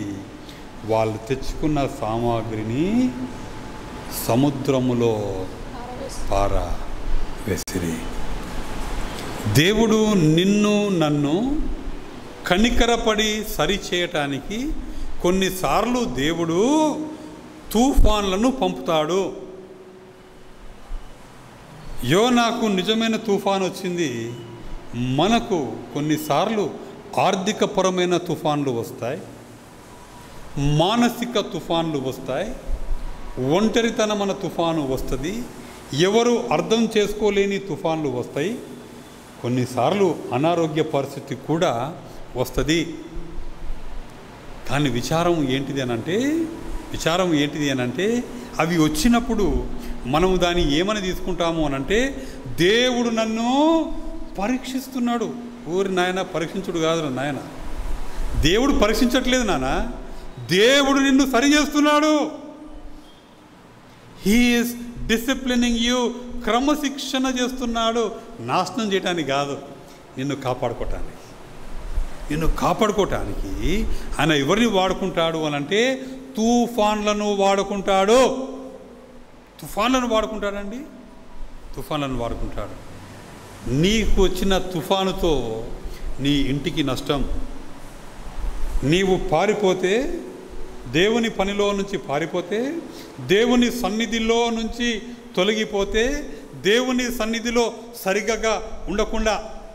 వాళ్ళు తెచ్చుకున్న సామాగ్రిని సముద్రములో పారవేసిరి. దేవుడు నిన్ను నన్ను కనికరపడి సరిచేయటానికి కొన్నిసార్లు దేవుడు తుఫాన్లను పంపుతాడు. యోనాకు నిజమైన తుఫాను వచ్చింది. మనకు కొన్నిసార్లు ఆర్థికపరమైన తుఫాన్లు వస్తాయి, మానసిక తుఫాన్లు వస్తాయి, ఒంటరితనమైన తుఫాను వస్తుంది, ఎవరు అర్థం చేసుకోలేని తుఫాన్లు వస్తాయి, కొన్నిసార్లు అనారోగ్య పరిస్థితి కూడా వస్తుంది. కానీ విచారం ఏంటిది అని అంటే అవి వచ్చినప్పుడు మనము దాన్ని ఏమని తీసుకుంటాము అని అంటే దేవుడు నన్ను పరీక్షిస్తున్నాడు. ఊరి నాయన పరీక్షించుడు కాదు నాయన, దేవుడు పరీక్షించట్లేదు నాన్న, దేవుడు నిన్ను సరి చేస్తున్నాడు. హీ ఈస్ డిసిప్లినింగ్ యూ, క్రమశిక్షణ చేస్తున్నాడు. నాశనం చేయడానికి కాదు, నిన్ను కాపాడుకోవటానికి ఆయన ఎవరిని వాడుకుంటాడు అని అంటే తుఫాన్లను వాడుకుంటాడు. నీకు వచ్చిన తుఫానుతో నీ ఇంటికి నష్టం. నీవు పారిపోతే, దేవుని పనిలో నుంచి పారిపోతే, దేవుని సన్నిధిలో నుంచి తొలగిపోతే, దేవుని సన్నిధిలో సరిగ్గా ఉండకుండా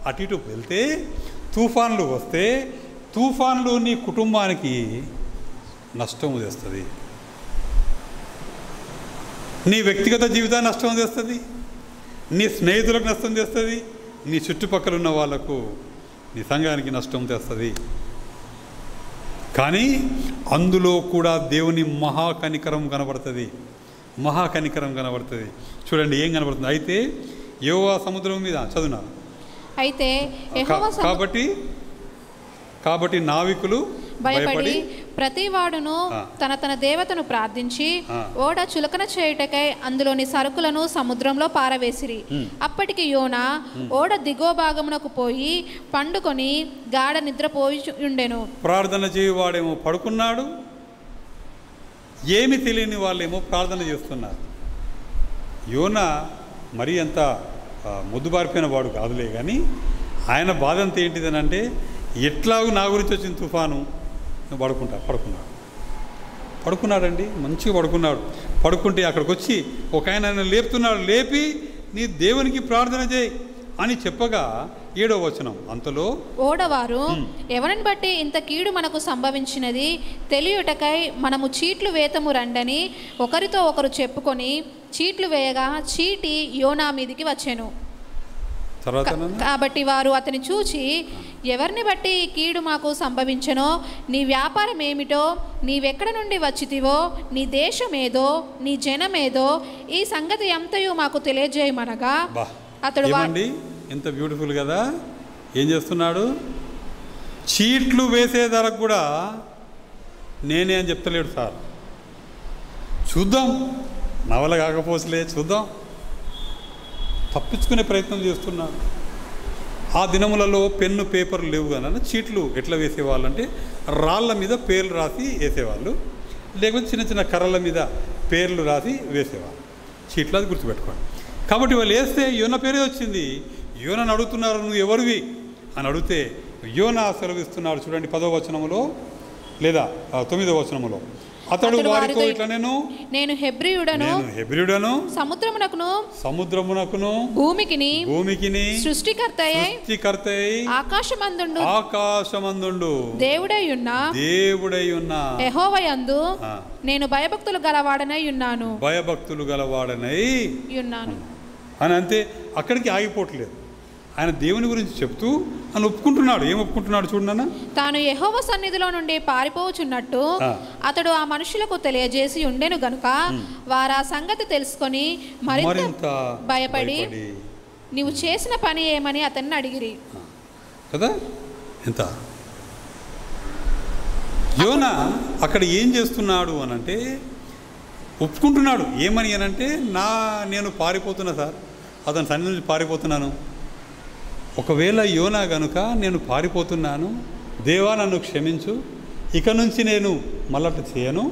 అటు ఇటు వెళ్తే, తుఫాన్లు వస్తే, తుఫాన్లు నీ కుటుంబానికి నష్టం తెస్తుంది, నీ వ్యక్తిగత జీవితాన్ని నష్టం తెస్తుంది, నీ స్నేహితులకు నష్టం తెస్తుంది, నీ చుట్టుపక్కల ఉన్న వాళ్లకు, నీ సంఘానికి నష్టం తెస్తుంది. కానీ అందులో కూడా దేవుని మహాకనికరం కనబడుతుంది. మహాకనికరం కనబడుతుంది. చూడండి ఏం కనబడుతుంది. అయితే యెహోవా సముద్రం మీద చదువునా. అయితే యెహోవా కాబట్టి నావికులు భయపడి ప్రతివాడును తన తన దేవతను ప్రార్థించి ఓడ చులకన చేయుటకై అందులోని సరుకులను సముద్రంలో పారవేసిరి. అప్పటికి యోనా ఓడ దిగువ భాగమునకు పోయి పండుకొని గాఢ నిద్రపోయి ఉండెను. ప్రార్థన చేయువాడేమో పడుకున్నాడు, ఏమి తెలియని వాళ్ళేమో ప్రార్థన చేస్తున్నారు. యోనా మరీ అంత ముద్దుబారిపోయిన వాడు కాదులే, కానీ ఆయన బాధ అంతా ఏంటిదని అంటే, ఎట్లాగూ నా గురించి వచ్చిన తుఫాను, పడుకున్నాడండి, మంచిగా పడుకున్నాడు. పడుకుంటే అక్కడికి వచ్చి ఒక ఆయన లేపుతున్నాడు. లేపి నీ దేవునికి ప్రార్థన చేయి అని చెప్పగా 7వ వచనం, అంతలో ఓడవారు ఎవరిని బట్టి ఇంత కీడు మనకు సంభవించినది తెలియుటకై మనము చీట్లు వేతము రండని ఒకరితో ఒకరు చెప్పుకొని చీట్లు వేయగా చీటి యోనా మీదికి వచ్చెను. కాబట్టి వారు అతని చూచి, ఎవరిని బట్టి ఈ కీడు మాకు సంభవించెనో, నీ వ్యాపారం ఏమిటో, నీవెక్కడ నుండి వచ్చితివో, నీ దేశమేదో, నీ జనమేదో, ఈ సంగతి ఎంతయో మాకు తెలియజేయమనగా అతడు ఎంత బ్యూటిఫుల్ కదా. ఏం చేస్తున్నాడు? చీట్లు వేసే ధరకు కూడా నేనే అని చెప్తలేడు సార్. చూద్దాం, నవల కాకపోసలే చూద్దాం, తప్పించుకునే ప్రయత్నం చేస్తున్నాడు. ఆ దినములలో పెన్ను పేపర్లు లేవు కానీ చీట్లు ఎట్లా వేసేవాళ్ళు అంటే రాళ్ళ మీద పేర్లు రాసి వేసేవాళ్ళు, లేకపోతే చిన్న చిన్న కర్రల మీద పేర్లు రాసి వేసేవాళ్ళు. చీట్లు అది గుర్తుపెట్టుకోండి. కాబట్టి వాళ్ళు వేస్తే యోనా పేరే వచ్చింది. యోనాను అడుగుతున్నారు, నువ్వు ఎవరివి అని అడిగితే యోనా సెలవిస్తున్నాడు. చూడండి 10వ వచనములో లేదా 9వ వచనములో, అతడు వారితో ఇట్లా, నేను హెబ్రీయుడను సముద్రమునకును భూమికిని సృష్టికర్తయై ఆకాశమందుండు దేవుడై ఉన్న యెహోవాయందు నేను భయభక్తులు గలవాడనై ఉన్నాను అని అంతే. అక్కడికి ఆగిపోవట్లేదు. ఆయన దేవుని గురించి చెప్తూ అని ఒప్పుకుంటున్నాడు. ఏం ఒప్పుకుంటున్నాడు చూడన్నా, తాను యెహోవా సన్నిధిలో నుండి పారిపోవచ్చున్నట్టు అతడు ఆ మనుషులకు తెలియజేసి ఉండెను గనుక వారు ఆ సంగతి తెలుసుకొని మరింత భయపడి నీవు చేసిన పని ఏమని అతన్ని అడిగిరి కదా. ఎంత యోనా అక్కడ ఏం చేస్తున్నాడు అనంటే ఒప్పుకుంటున్నాడు. ఏమని అనంటే, నేను పారిపోతున్నా సార్, అతని సన్నిధి నుంచి పారిపోతున్నాను. ఒకవేళ యోనా గనుక నేను పారిపోతున్నాను, దేవా నన్ను క్షమించు, ఇక నుంచి నేను మళ్ళీ చేయను,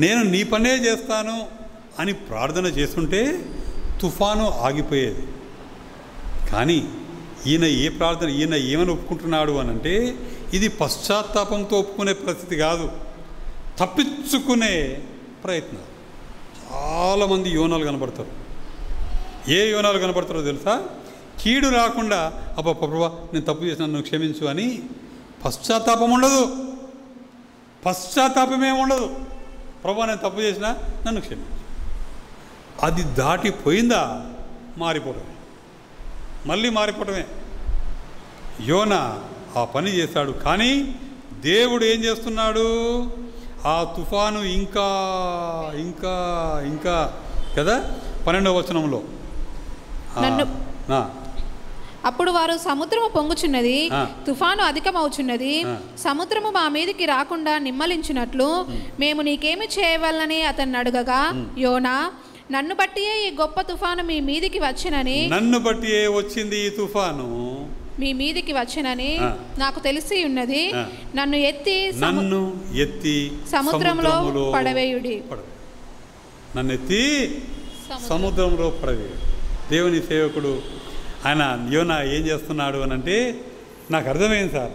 నేను నీ పనే చేస్తాను అని ప్రార్థన చేస్తుంటే తుఫాను ఆగిపోయేది. కానీ ఈయన ఏమని ఒప్పుకుంటున్నాడు అనంటే, ఇది పశ్చాత్తాపంతో ఒప్పుకునే పరిస్థితి కాదు, తప్పించుకునే ప్రయత్నం. చాలామంది యోనాలు కనబడతారు. ఏ యోనాలు కనబడతారో తెలుసా? కీడు రాకుండా అబ్బా ప్రభువా నేను తప్పు చేసిన నన్ను క్షమించు అని పశ్చాత్తాపం ఉండదు, పశ్చాత్తాపమే ఉండదు. ప్రభువా నేను తప్పు చేసినా నన్ను క్షమించు. అది దాటిపోయిందా మారిపోవటమే, మళ్ళీ మారిపోవటమే. యోనా ఆ పని చేశాడు. కానీ దేవుడు ఏం చేస్తున్నాడు? ఆ తుఫాను ఇంకా ఇంకా ఇంకా కదా 12వ వచనంలో, అప్పుడు వారు సముద్రము పొంగుచున్నది, తుఫాను అధికమవుచున్నది, సముద్రము మా మీదికి రాకుండా నిమ్మలించినట్లు మేము నీకేమి చేయవలనని అతన్ని అడగగా, యోనా నన్ను బట్టియే ఈ గొప్ప తుఫాను మీ మీదికి వచ్చినని, నన్ను బట్టియే వచ్చింది ఈ తుఫాను మీ మీదికి వచ్చినని నాకు తెలిసి ఉన్నది, నన్ను ఎత్తి సముద్రంలో పడవేయుడి. నన్ను ఎత్తి సముద్రంలో పడవేయుడు. దేవుని సేవకుడు ఆయన యోనా ఏం చేస్తున్నాడు అని అంటే, నాకు అర్థమైంది సార్,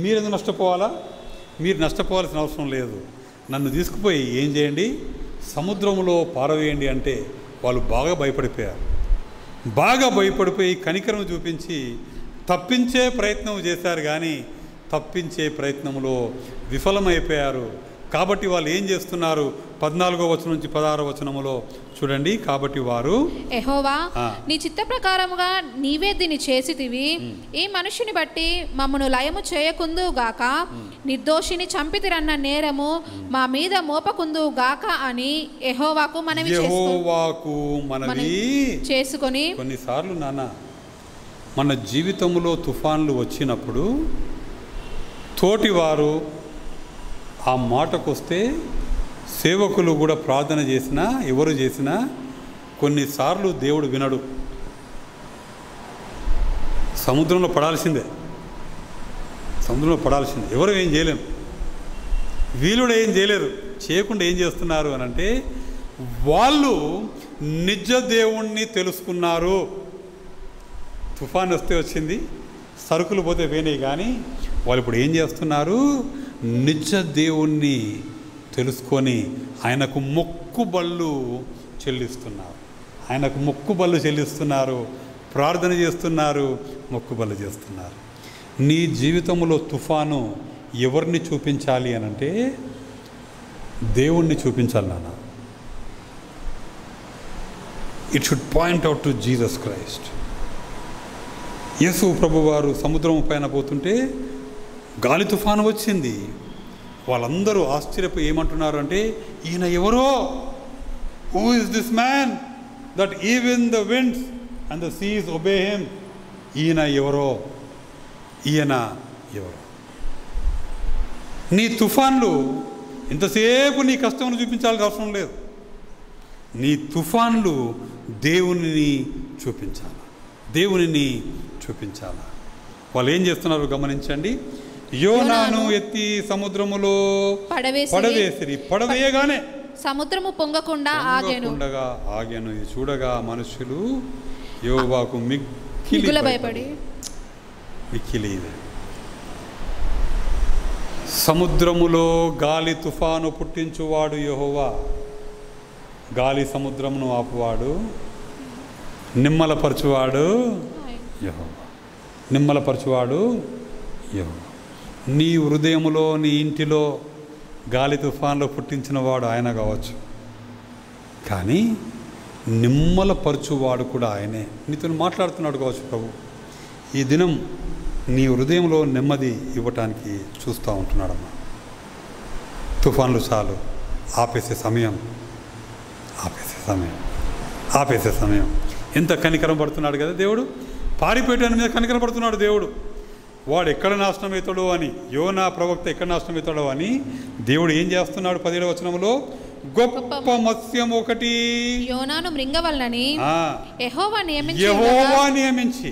మీరు నష్టపోవాలా? మీరు నష్టపోవాల్సిన అవసరం లేదు, నన్ను తీసుకుపోయి ఏం చేయండి, సముద్రంలో పారవేయండి అంటే వాళ్ళు బాగా భయపడిపోయి కనికరం చూపించి తప్పించే ప్రయత్నం చేశారు. కానీ తప్పించే ప్రయత్నంలో విఫలమైపోయారు. కాబట్టి వాళ్ళు ఏం చేస్తున్నారు? 14వ వచనం నుంచి 16వ వచనములో చూడండి. కాబట్టి వారు, యెహోవా నీ చిత్త ప్రకారముగా నీవే దీన్ని చేసితివి, ఈ మనుషుని బట్టి మమ్మను లయము చేయకుందు గాక, నిర్దోషిని చంపితిరన్న నేరము మా మీద మోపకుందు గాక అని యెహోవాకు మనవి చేసుకొని. కొన్నిసార్లు నాన్న మన జీవితంలో తుఫాన్లు వచ్చినప్పుడు తోటివారు ఆ మాటకొస్తే సేవకులు కూడా ప్రార్థన చేసినా ఎవరు చేసినా కొన్నిసార్లు దేవుడు వినడు. సముద్రంలో పడాల్సిందే, ఎవరు ఏం చేయలేం, వీళ్ళు ఏం చేయలేరు. చేయకుండా ఏం చేస్తున్నారు అని అంటే వాళ్ళు నిజ దేవుణ్ణి తెలుసుకున్నారు. తుఫాన్ వస్తే వచ్చింది, సరుకులు పోతే పోయినాయి, కానీ వాళ్ళు ఇప్పుడు ఏం చేస్తున్నారు? నిజ దేవుణ్ణి తెలుసుకొని ఆయనకు మొక్కుబళ్ళు చెల్లిస్తున్నారు, ప్రార్థన చేస్తున్నారు, మొక్కుబళ్ళు చేస్తున్నారు. నీ జీవితంలో తుఫాను ఎవరిని చూపించాలి అనంటే దేవుణ్ణి చూపించాలి నాన్న. It should point out to Jesus Christ. యేసు ప్రభువారు సముద్రం పైన పోతుంటే గాలి తుఫాను వచ్చింది. వాళ్ళందరూ ఆశ్చర్యపోయి ఏమంటున్నారు అంటే, ఈయన ఎవరో, who is this man that even the winds and the Cs obey him. ఈయన ఎవరో. నీ తుఫాన్లు ఇంతసేపు నీ కష్టం చూపించాల్సిన అవసరం లేదు. నీ తుఫాన్లు దేవునిని చూపించాలా. వాళ్ళు ఏం చేస్తున్నారు గమనించండి. యోనాను ఎత్తి సముద్రములో పడవేసిరి. పడవేయగానే సముద్రము పొంగకుండా ఆగెను. ఇది చూడగా మనుషులు యెహోవాకు మిక్కిలి భయపడి. సముద్రములో గాలి తుఫాను పుట్టించువాడు యెహోవా. గాలి సముద్రమును ఆపువాడు, నిమ్మలపరచువాడు యెహోవా. నీ హృదయములో, నీ ఇంటిలో గాలి తుఫాన్లో పుట్టించిన వాడు ఆయన కావచ్చు, కానీ నిమ్మలపరచువాడు కూడా ఆయనే. నీతో మాట్లాడుతున్నాడు కావచ్చు ప్రభు. ఈ దినం నీ హృదయంలో నెమ్మది ఇవ్వటానికి చూస్తూ ఉంటున్నాడమ్మా. తుఫాన్లు చాలు, ఆపేసే సమయం. ఎంత కనికరం పడుతున్నాడు కదా దేవుడు. పారిపోయేటాని మీద కనికరం పడుతున్నాడు దేవుడు. వాడు ఎక్కడ నాశనం అవుతాడో అని, యోనా ప్రవక్త ఎక్కడ నాశనం అవుతాడో అని దేవుడు ఏం చేస్తున్నాడు? 17వ వచనంలో, గొప్ప మత్స్యం ఒకటి యోనాను మృంగవలనని యెహోవా నియమించి,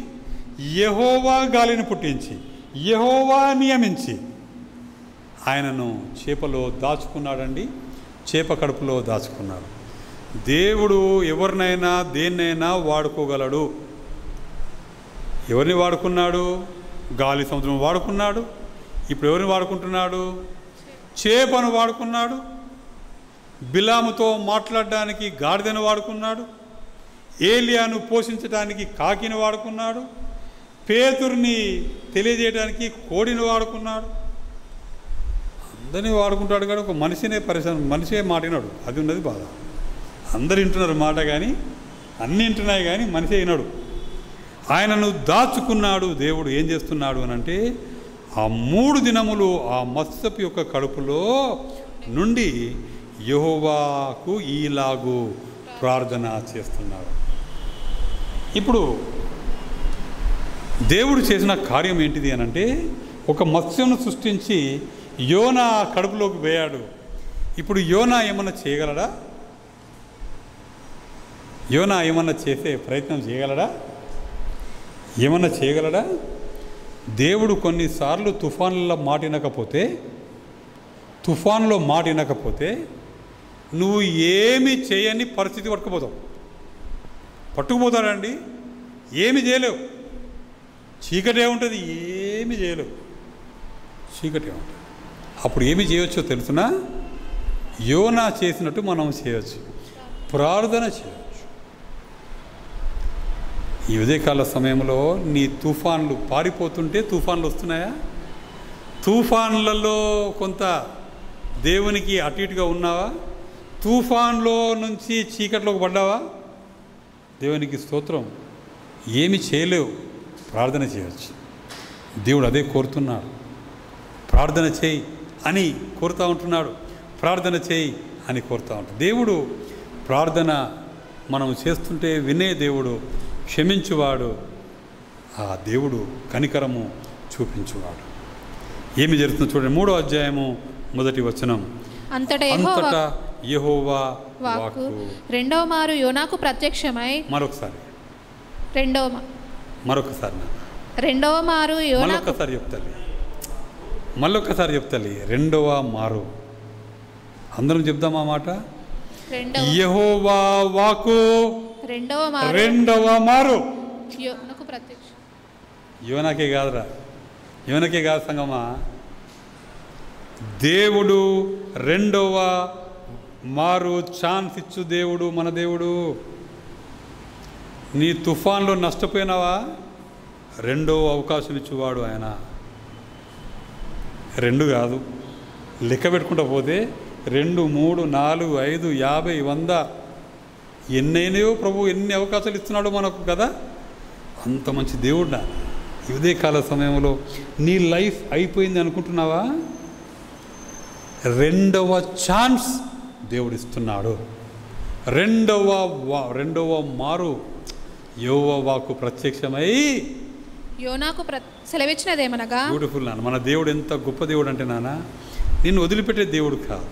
యెహోవా గాలిని పుట్టించి, యెహోవా నియమించి ఆయనను చేపలో దాచుకున్నాడండి. చేప కడుపులో దాచుకున్నాడు. దేవుడు ఎవరినైనా దేన్నైనా వాడుకోగలడు. ఎవరిని వాడుకున్నాడు? గాలి సముద్రం వాడుకున్నాడు. ఇప్పుడు ఎవరిని వాడుకుంటున్నాడు? చేపను వాడుకున్నాడు. బిలాముతో మాట్లాడడానికి గాడిదను వాడుకున్నాడు. ఏలియాను పోషించడానికి కాకిని వాడుకున్నాడు. పేతుర్ని తెలియజేయడానికి కోడిని వాడుకున్నాడు. అందరినీ వాడుకుంటాడు. కానీ ఒక మనిషే మాటినాడు. అది ఉన్నది బాధ. అందరు వింటున్నారు మాట, కానీ అన్నీ వింటున్నాయి, కానీ మనిషే వినడు. ఆయనను దాచుకున్నాడు. దేవుడు ఏం చేస్తున్నాడు అని అంటే, ఆ 3 దినములు ఆ మత్స్యపు యొక్క కడుపులో నుండి యెహోవాకు ఈలాగు ప్రార్థన చేస్తున్నాడు. ఇప్పుడు దేవుడు చేసిన కార్యం ఏంటిది అని అంటే, ఒక మత్స్యను సృష్టించి యోనా కడుపులోకి వేయాడు. ఇప్పుడు యోనా ఏమన్నా చేయగలడా? యోనా ఏమన్నా చేసే ప్రయత్నం చేయగలడా? దేవుడు కొన్నిసార్లు తుఫాన్లో మాట వినకపోతే నువ్వు ఏమి చేయని పరిస్థితి పట్టుకుపోతాడండి. ఏమి చేయలేవు. చీకటే ఉంటుంది, ఏమి చేయలేవు. చీకటే ఉంటుంది. అప్పుడు ఏమి చేయవచ్చో తెలుసునా? యోనా చేసినట్టు మనం చేయవచ్చు. ప్రార్థన చేయవచ్చు. ఈ ఉదయకాల సమయంలో నీ తుఫాన్లు పారిపోతుంటే తుఫాన్లు వస్తున్నాయా? తుఫాన్లలో కొంత దేవునికి అటు ఇటుగా ఉన్నావా? తుఫాన్లో నుంచి చీకట్లోకి పడ్డావా? దేవునికి స్తోత్రం. ఏమి చేయలేవు, ప్రార్థన చేయవచ్చు. దేవుడు అదే కోరుతున్నాడు. ప్రార్థన చేయి అని కోరుతూ ఉంటున్నాడు. ప్రార్థన చేయి అని కోరుతూ ఉంటాడు. దేవుడు ప్రార్థన మనం చేస్తుంటే వినే దేవుడు, క్షమించువాడు, ఆ దేవుడు కనికరము చూపించువాడు. ఏమి జరుగుతుందో చూడండి. 3వ అధ్యాయము 1వ వచనం. అంతటా యెహోవా వాక్కు రెండవ మారు యోనాకు ప్రత్యక్షమై మరొకసారి రెండవ మారు యోనాకు మళ్ళొక్కసారి చెప్తాలి. రెండవ మారు అందరం చెప్దాం ఆ మాట. యెహోవా వాక్కు రెండవ మారు యోనాకు ప్రత్యక్షం. యోనాకే కాదురా, యోనాకే కాదు సంగమా. దేవుడు రెండవ మారు ఛాన్స్ ఇచ్చు దేవుడు, మన దేవుడు. నీ తుఫాన్లో నష్టపోయినావా? రెండవ అవకాశం ఇచ్చువాడు ఆయన. 2 కాదు, లెక్క పెట్టుకుంటూ పోతే 2, 3, 4, 5, 50, 100 ఎన్నైనాయో ప్రభు ఎన్ని అవకాశాలు ఇస్తున్నాడో మనకు కదా. అంత మంచి దేవుడా. ఇదే కాల సమయంలో నీ లైఫ్ అయిపోయింది అనుకుంటున్నావా? రెండవ ఛాన్స్ దేవుడు ఇస్తున్నాడు. రెండవ మారు యెహోవా వాక్కు ప్రత్యక్షమై యోనాకు సెలవిచ్చినదేమనగా. బ్యూటిఫుల్ నాన్న. మన దేవుడు ఎంత గొప్ప దేవుడు అంటే నాన్న, నిన్ను వదిలిపెట్టే దేవుడు కాదు.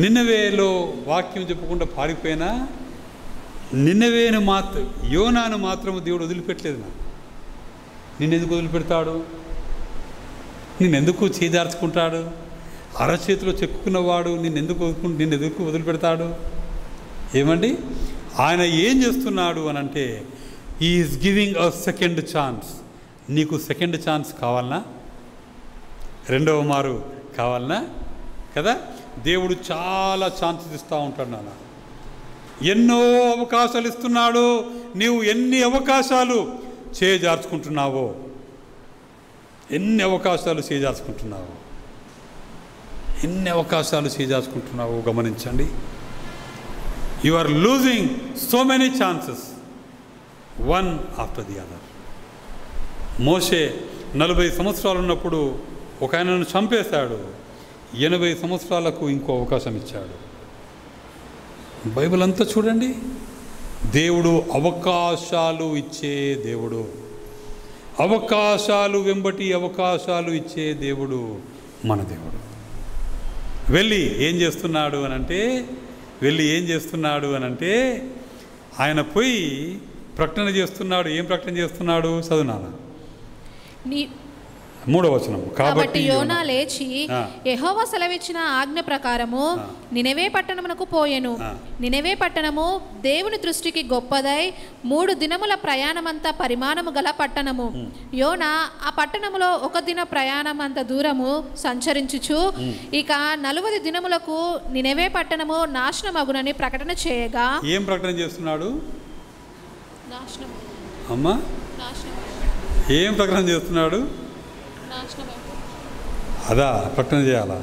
నిన్నవేలో వాక్యం చెప్పకుండా పారిపోయినా నిన్నవేను యోనాను మాత్రము దేవుడు వదిలిపెట్టలేదు. నా నిన్నెందుకు వదిలిపెడతాడు? నిన్నెందుకు చేజార్చుకుంటాడు? అరచేతిలో చెక్కుకున్నవాడు నిన్నెందుకు వదిలిపెడతాడు? ఏమండి, ఆయన ఏం చేస్తున్నాడు అని అంటే, is giving a second chance. నీకు సెకండ్ ఛాన్స్ కావాలనా? రెండవ మారు కావాలనా? కదా. దేవుడు చాలా ఛాన్సెస్ ఇస్తూ ఉంటాడు నాన్న. ఎన్నో అవకాశాలు ఇస్తున్నాడు. నీవు ఎన్ని అవకాశాలు చేజార్చుకుంటున్నావో, ఎన్ని అవకాశాలు చేజార్చుకుంటున్నావో గమనించండి. You are losing so many chances, one after the other. మోషే 40 సంవత్సరాలు ఉన్నప్పుడు ఒక ఆయనను చంపేశాడు. 80 సంవత్సరాలకు ఇంకో అవకాశం ఇచ్చాడు. బైబిల్ అంతా చూడండి. దేవుడు అవకాశాలు ఇచ్చే దేవుడు. అవకాశాలు వెంబటి అవకాశాలు ఇచ్చే దేవుడు మన దేవుడు. వెళ్ళి ఏం చేస్తున్నాడు అనంటే ఆయన పోయి ప్రకటన చేస్తున్నాడు. ఏం ప్రకటన చేస్తున్నాడు? చదువునానా 3వ వచనం. కాబట్టి యోనా లేచి యెహోవా సెలవిచ్చిన ఆజ్ఞ ప్రకారము నినెవే పట్టణమునకు పోయెను. నినెవే పట్టణము దేవుని దృష్టికి గొప్పదై 3 దినముల ప్రయాణమంత పరిమాణము గల పట్టణము. యోనా ఆ పట్టణములో 1 దిన ప్రయాణమంత దూరము సంచరించుచు ఇక 40 దినములకు నినెవే పట్టణము నాశనమగునని ప్రకటన చేయగా. ఏం ప్రకటన చేస్తున్నాడు నాశనం అమ్మా? ఏం ప్రకటన చేస్తున్నాడు? అదా ప్రకటన చేయాలా?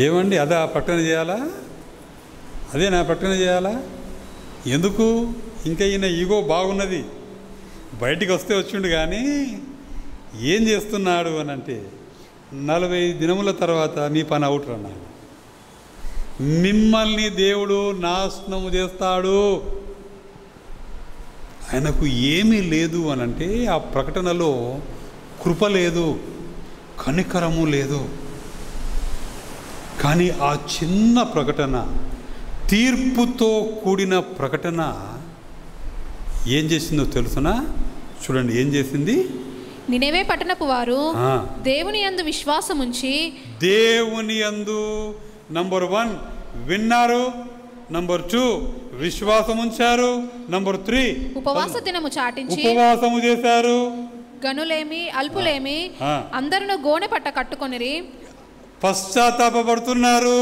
ఏమండి, అదా ప్రకటన చేయాలా? అదేనా ప్రకటన చేయాలా? ఎందుకు? ఇంకా ఈయన ఈగో బాగున్నది, బయటికి వస్తే వచ్చిండు. కానీ ఏం చేస్తున్నాడు అని అంటే, 40 దినముల తర్వాత మీ పని అవుట్ అన్నాడు. మిమ్మల్ని దేవుడు నాశనము చేస్తాడు. ఆయనకు ఏమీ లేదు అనంటే ఆ ప్రకటనలో కృప లేదు, కనికరము లేదు. కానీ ఆ చిన్న ప్రకటన, తీర్పుతో కూడిన ప్రకటన ఏం చేసిందో తెలుసునా? చూడండి ఏం చేసింది. నినెవే పట్టణపు వారు దేవుని యందు విశ్వాసముంచి, దేవుని యందు నంబర్ 1 విన్నారు, నంబర్ 2 విశ్వాసం ఉంచారు, నంబర్ 3 ఉపవాస దినము చాటించి ఉపవాసము చేశారు. గనులేమి అల్పులేమి అందరూ గోనె పట్ట కట్టుకొనిరి, పశ్చాత్తాపడుతున్నారు.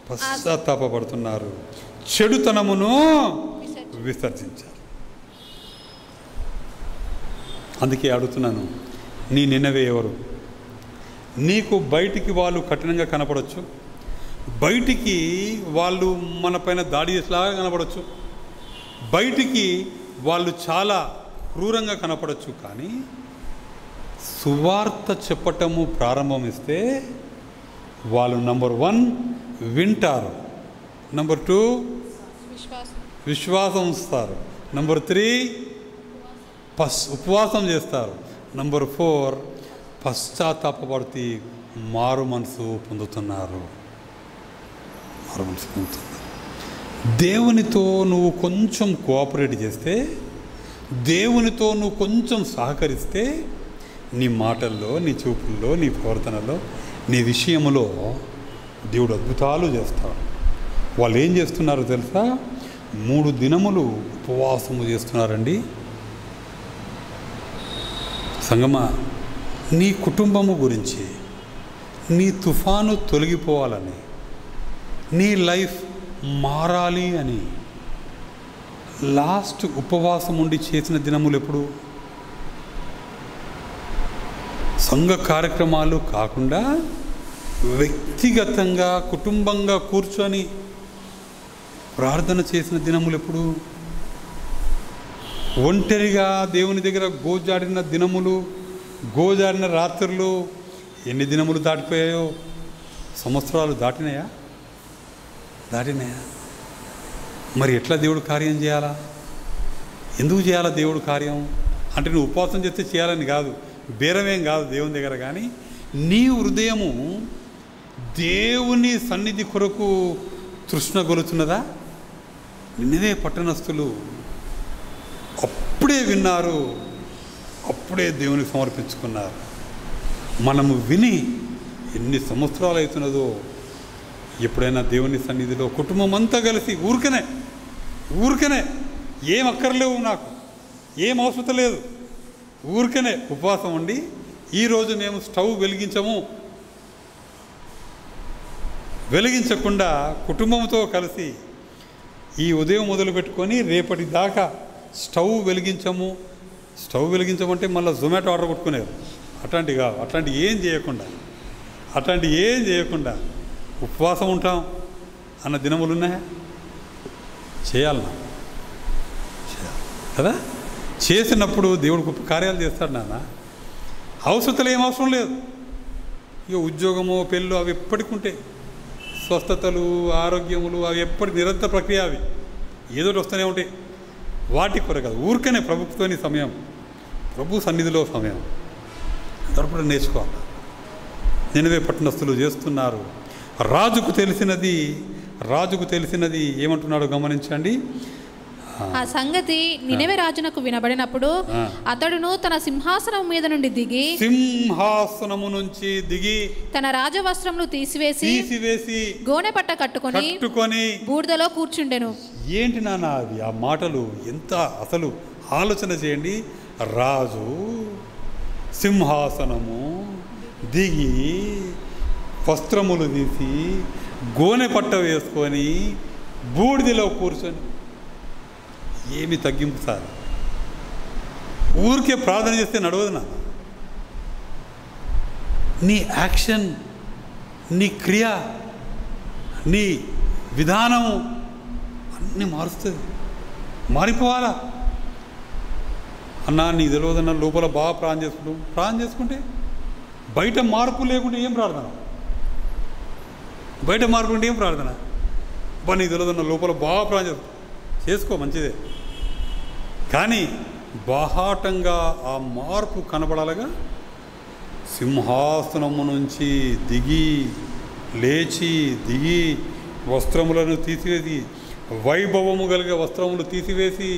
పశ్చాత్తాపడుతున్నారు, చెడుతనమును విసర్జించారు. అందుకే అడుగుతున్నాను, నీ నినవే ఎవరు? నీకు బయటికి వాళ్ళు కఠినంగా కనపడవచ్చు, బయటికి వాళ్ళు మన పైన దాడి చేసేలాగా కనపడవచ్చు, బయటికి వాళ్ళు చాలా క్రూరంగా కనపడవచ్చు. కానీ సువార్త చెప్పటము ప్రారంభమిస్తే వాళ్ళు నంబర్ 1 వింటారు, నంబర్ 2 విశ్వాసం ఉంచుతారు, నంబర్ 3 ఉపవాసం చేస్తారు, నంబర్ 4 పశ్చాత్తాపపడుతూ మారు మనసు పొందుతున్నారు. దేవునితో నువ్వు కొంచెం కోఆపరేట్ చేస్తే, దేవునితో నువ్వు కొంచెం సహకరిస్తే, నీ మాటల్లో, నీ చూపుల్లో, నీ ప్రవర్తనలో, నీ విషయంలో దేవుడు అద్భుతాలు చేస్తాడు. వాళ్ళు ఏం చేస్తున్నారో తెలుసా? 3 దినములు ఉపవాసము చేస్తున్నారండి. సంగమా, నీ కుటుంబము గురించి, నీ తుఫాను తొలగిపోవాలని, నీ లైఫ్ మారాలి అని లాస్ట్ ఉపవాసం ఉండి చేసిన దినములు ఎప్పుడు? సంఘ కార్యక్రమాలు కాకుండా వ్యక్తిగతంగా కుటుంబంగా కూర్చొని ప్రార్థన చేసిన దినములు ఎప్పుడు? ఒంటరిగా దేవుని దగ్గర గోజాడిన దినములు, గోజాడిన రాత్రులు ఎన్ని దినములు దాటిపోయాయో? సంవత్సరాలు దాటినాయా? మరి ఎట్లా దేవుడు కార్యం చేయాలా? ఎందుకు చేయాలా దేవుడు కార్యం? అంటే నువ్వు ఉపవాసం చేస్తే చేయాలని కాదు, బేరమేం కాదు దేవుని దగ్గర. కానీ నీ హృదయము దేవుని సన్నిధి కొరకు తృష్ణ కొలుతున్నదా? నిన్ననే పట్టణస్థులు అప్పుడే విన్నారు, అప్పుడే దేవునికి సమర్పించుకున్నారు. మనము విని ఎన్ని సంవత్సరాలు అవుతున్నదో, ఎప్పుడైనా దేవుని సన్నిధిలో కుటుంబం అంతా కలిసి ఊరికనే ఏం అక్కర్లేవు, నాకు ఏం అవసరం లేదు, ఊరికనే ఉపవాసం ఉండి ఈరోజు మేము స్టవ్ వెలిగించకుండా కుటుంబంతో కలిసి ఈ ఉదయం మొదలుపెట్టుకొని రేపటి దాకా స్టవ్ వెలిగించమంటే మళ్ళీ జొమాటో ఆర్డర్ కొట్టుకునేరు. అట్లాంటి ఏం చేయకుండా ఉపవాసం ఉంటాం అన్న దినములు ఉన్నాయా? చేయాలి కదా. చేసినప్పుడు దేవుడు గొప్ప కార్యాలు చేస్తాడు నాన్న. అవసరతలు ఏం అవసరం లేదు. ఇక ఉద్యోగము, పెళ్ళు అవి ఎప్పటికుంటే, స్వస్థతలు, ఆరోగ్యములు అవి ఎప్పటికి నిరంతర ప్రక్రియ. అవి ఏదో వస్తూనే ఉంటాయి. వాటి కొరకు కాదు, ఊరికనే ప్రభుత్వాన్ని సమయం, ప్రభు సన్నిధిలో సమయం తరపున నేర్చుకోవాలి. నినవే పట్టణస్థులు చేస్తున్నారు. రాజుకు తెలిసినది ఏమంటున్నాడో గమనించండి. ఆ సంగతి నినవే రాజునకు వినబడినప్పుడు అతడును తన సింహాసనం మీద నుండి దిగి, సింహాసనము నుంచి దిగి తన రాజవస్త్రములు తీసివేసి గోనె పట్ట కట్టుకొని బూడిదలో కూర్చుండెను. ఏంటి నాన్న అవి? ఆ మాటలు ఎంత అసలు ఆలోచన చేయండి. రాజు సింహాసనము దిగి వస్త్రములు తీసి గోనె పట్ట వేసుకొని బూడిదలో కూర్చొని, ఏమి తగ్గింపు సార్? ఊరికే ప్రార్థన చేస్తే నడవదు నా. నీ యాక్షన్, నీ క్రియ, నీ విధానం అన్నీ మారుస్తుంది. మారిపోవాలా అన్నా? నీ తెలియదన్నా లోపల బాగా ప్రార్థన చేసుకుంటే బయట మార్పు లేకుంటే ఏం ప్రార్థన? బయట మార్పు ఉంటే ఏం ప్రార్థన? నీ తెలియదన్నా లోపల బాగా ప్రార్థన చేసుకో, మంచిదే. కానీ బాహాటంగా ఆ మార్పు కనబడాలిగా. సింహాసనము నుంచి లేచి వస్త్రములను తీసివేసి, వైభవము కలిగే వస్త్రములు తీసివేసి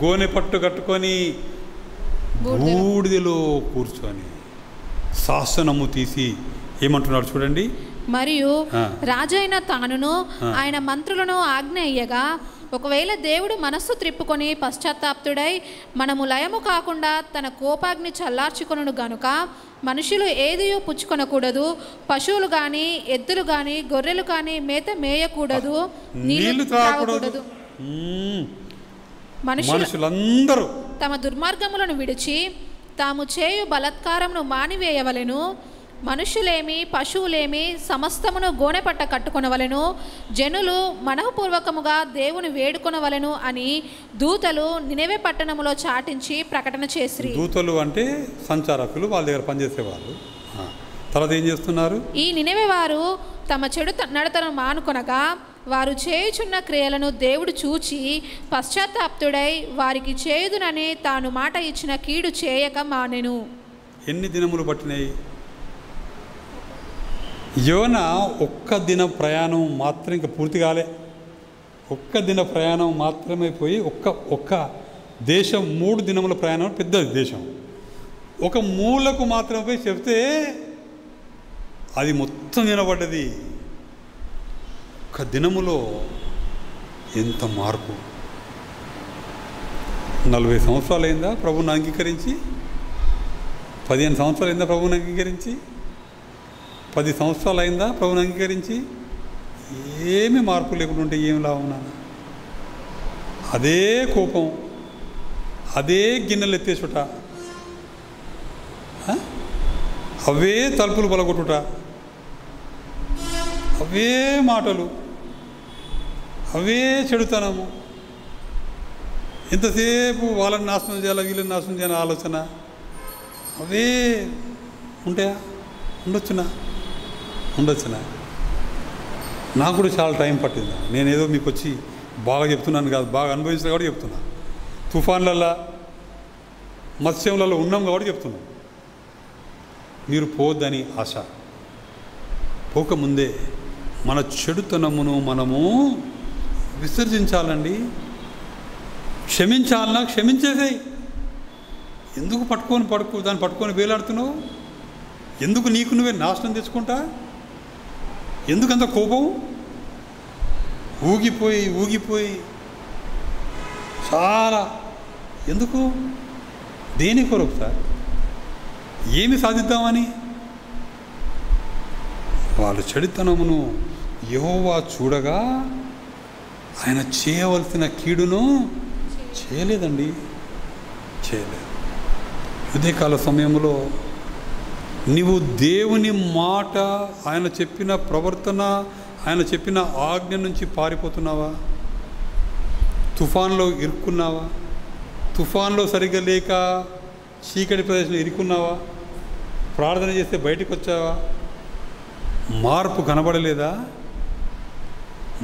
గోనె పట్టు కట్టుకొని బూడిదలో కూర్చొని శాసనము తీసి ఏమంటున్నాడు చూడండి. మరియు రాజైన తానును ఆయన మంత్రులను ఆజ్ఞ ఇయ్యగా, ఒకవేళ దేవుడు మనస్సు త్రిప్పుకొని పశ్చాత్తాప్తుడై మనము లయము కాకుండా తన కోపాగ్ని చల్లార్చుకొనును గనుక మనుషులు ఏదియో పుచ్చుకొనకూడదు, పశువులు కానీ ఎద్దులు కానీ గొర్రెలు కానీ మేత మేయకూడదు, నీళ్లు త్రాగకూడదు. మనుషులందరూ తమ దుర్మార్గములను విడిచి తాము చేయు బలాత్కారమును మానివేయవలెను. మనుషులేమి పశువులేమి సమస్తమును గోనెపట్ట కట్టుకొనవలెను. జనులు మనఃపూర్వకముగా దేవుని వేడుకొనవలెను అని దూతలు నినెవె పట్టణములో చాటించి ప్రకటన చేసిరి. దూతలు అంటే సంచారకులు, వాళ్ళ దగ్గర పనిచేసేవాళ్ళు. తర్వాత ఏం చేస్తున్నారు? ఈ నినెవె వారు తమ చెడు నడతను మానుకొనగా వారు చేయుచున్న క్రియలను దేవుడు చూచి పశ్చాత్తాప్తుడై వారికి చేయుదునని తాను మాట ఇచ్చిన కీడు చేయక మానెను. ఎన్ని దినములు పట్టినాయి? యోనా ఒక్క దిన ప్రయాణం మాత్రం, ఇంకా పూర్తి కాలే. ఒక్క దిన ప్రయాణం మాత్రమే పోయి ఒక్క దేశం 3 దినముల ప్రయాణం, పెద్ద దేశం. ఒక మూలకు మాత్రమే పోయి చెప్తే అది మొత్తం వినబడ్డది. ఒక్క దినములో ఎంత మార్పు! 40 సంవత్సరాలు అయిందా ప్రభువుని అంగీకరించి? 15 సంవత్సరాలు అయిందా ప్రభువుని అంగీకరించి? 10 సంవత్సరాలు అయిందా ప్రభువుని అంగీకరించి? ఏమీ మార్పు లేకుండా ఉంటే ఏం లాభం నాన్న? అదే కోపం, అదే గిన్నెలు ఎత్తేసుట, అవే తలుపులు పలగొట్టుట, అవే మాటలు, అవే చెడుతనము. ఎంతసేపు వాళ్ళని నాశనం చేయాలి, వీళ్ళని నాశనం చేయాలని ఆలోచన, అవే ఉంటాయా? ఉండొచ్చునా? నాకు కూడా చాలా టైం పట్టింది. నేనేదో మీకు వచ్చి బాగా చెప్తున్నాను కాదు, బాగా అనుభవించిన కాబట్టి చెప్తున్నా. తుఫాన్లలో మత్స్యంలలో ఉన్నాం కాబట్టి చెప్తున్నాం. మీరు పోద్దని ఆశ. పోకముందే మన చెడుతనమును మనము విసర్జించాలండి. క్షమించాలన్నా క్షమించేసేయి. ఎందుకు దాన్ని పట్టుకొని వేలాడుతున్నావు? ఎందుకు నీకు నువ్వే నాశనం తెచ్చుకుంటా? ఎందుకంత కోపం? ఊగిపోయి చాలా. ఎందుకు? దేని కొరకు సార్? ఏమి సాధిద్దామని? వాళ్ళు చెడుతనమును యెహోవా చూడగా ఆయన చేయవలసిన కీడును చేయలేదండి, చేయలేదు. ఉదయకాల సమయంలో నీవు దేవుని మాట, ఆయన చెప్పిన ప్రవర్తన, ఆయన చెప్పిన ఆజ్ఞ నుంచి పారిపోతున్నావా? తుఫాన్లో ఇరుక్కున్నావా? తుఫాన్లో సరిగ్గా లేక చీకటి ప్రదేశంలో ఇరుక్కున్నావా? ప్రార్థన చేస్తే బయటకు వచ్చావా? మార్పు కనబడలేదా?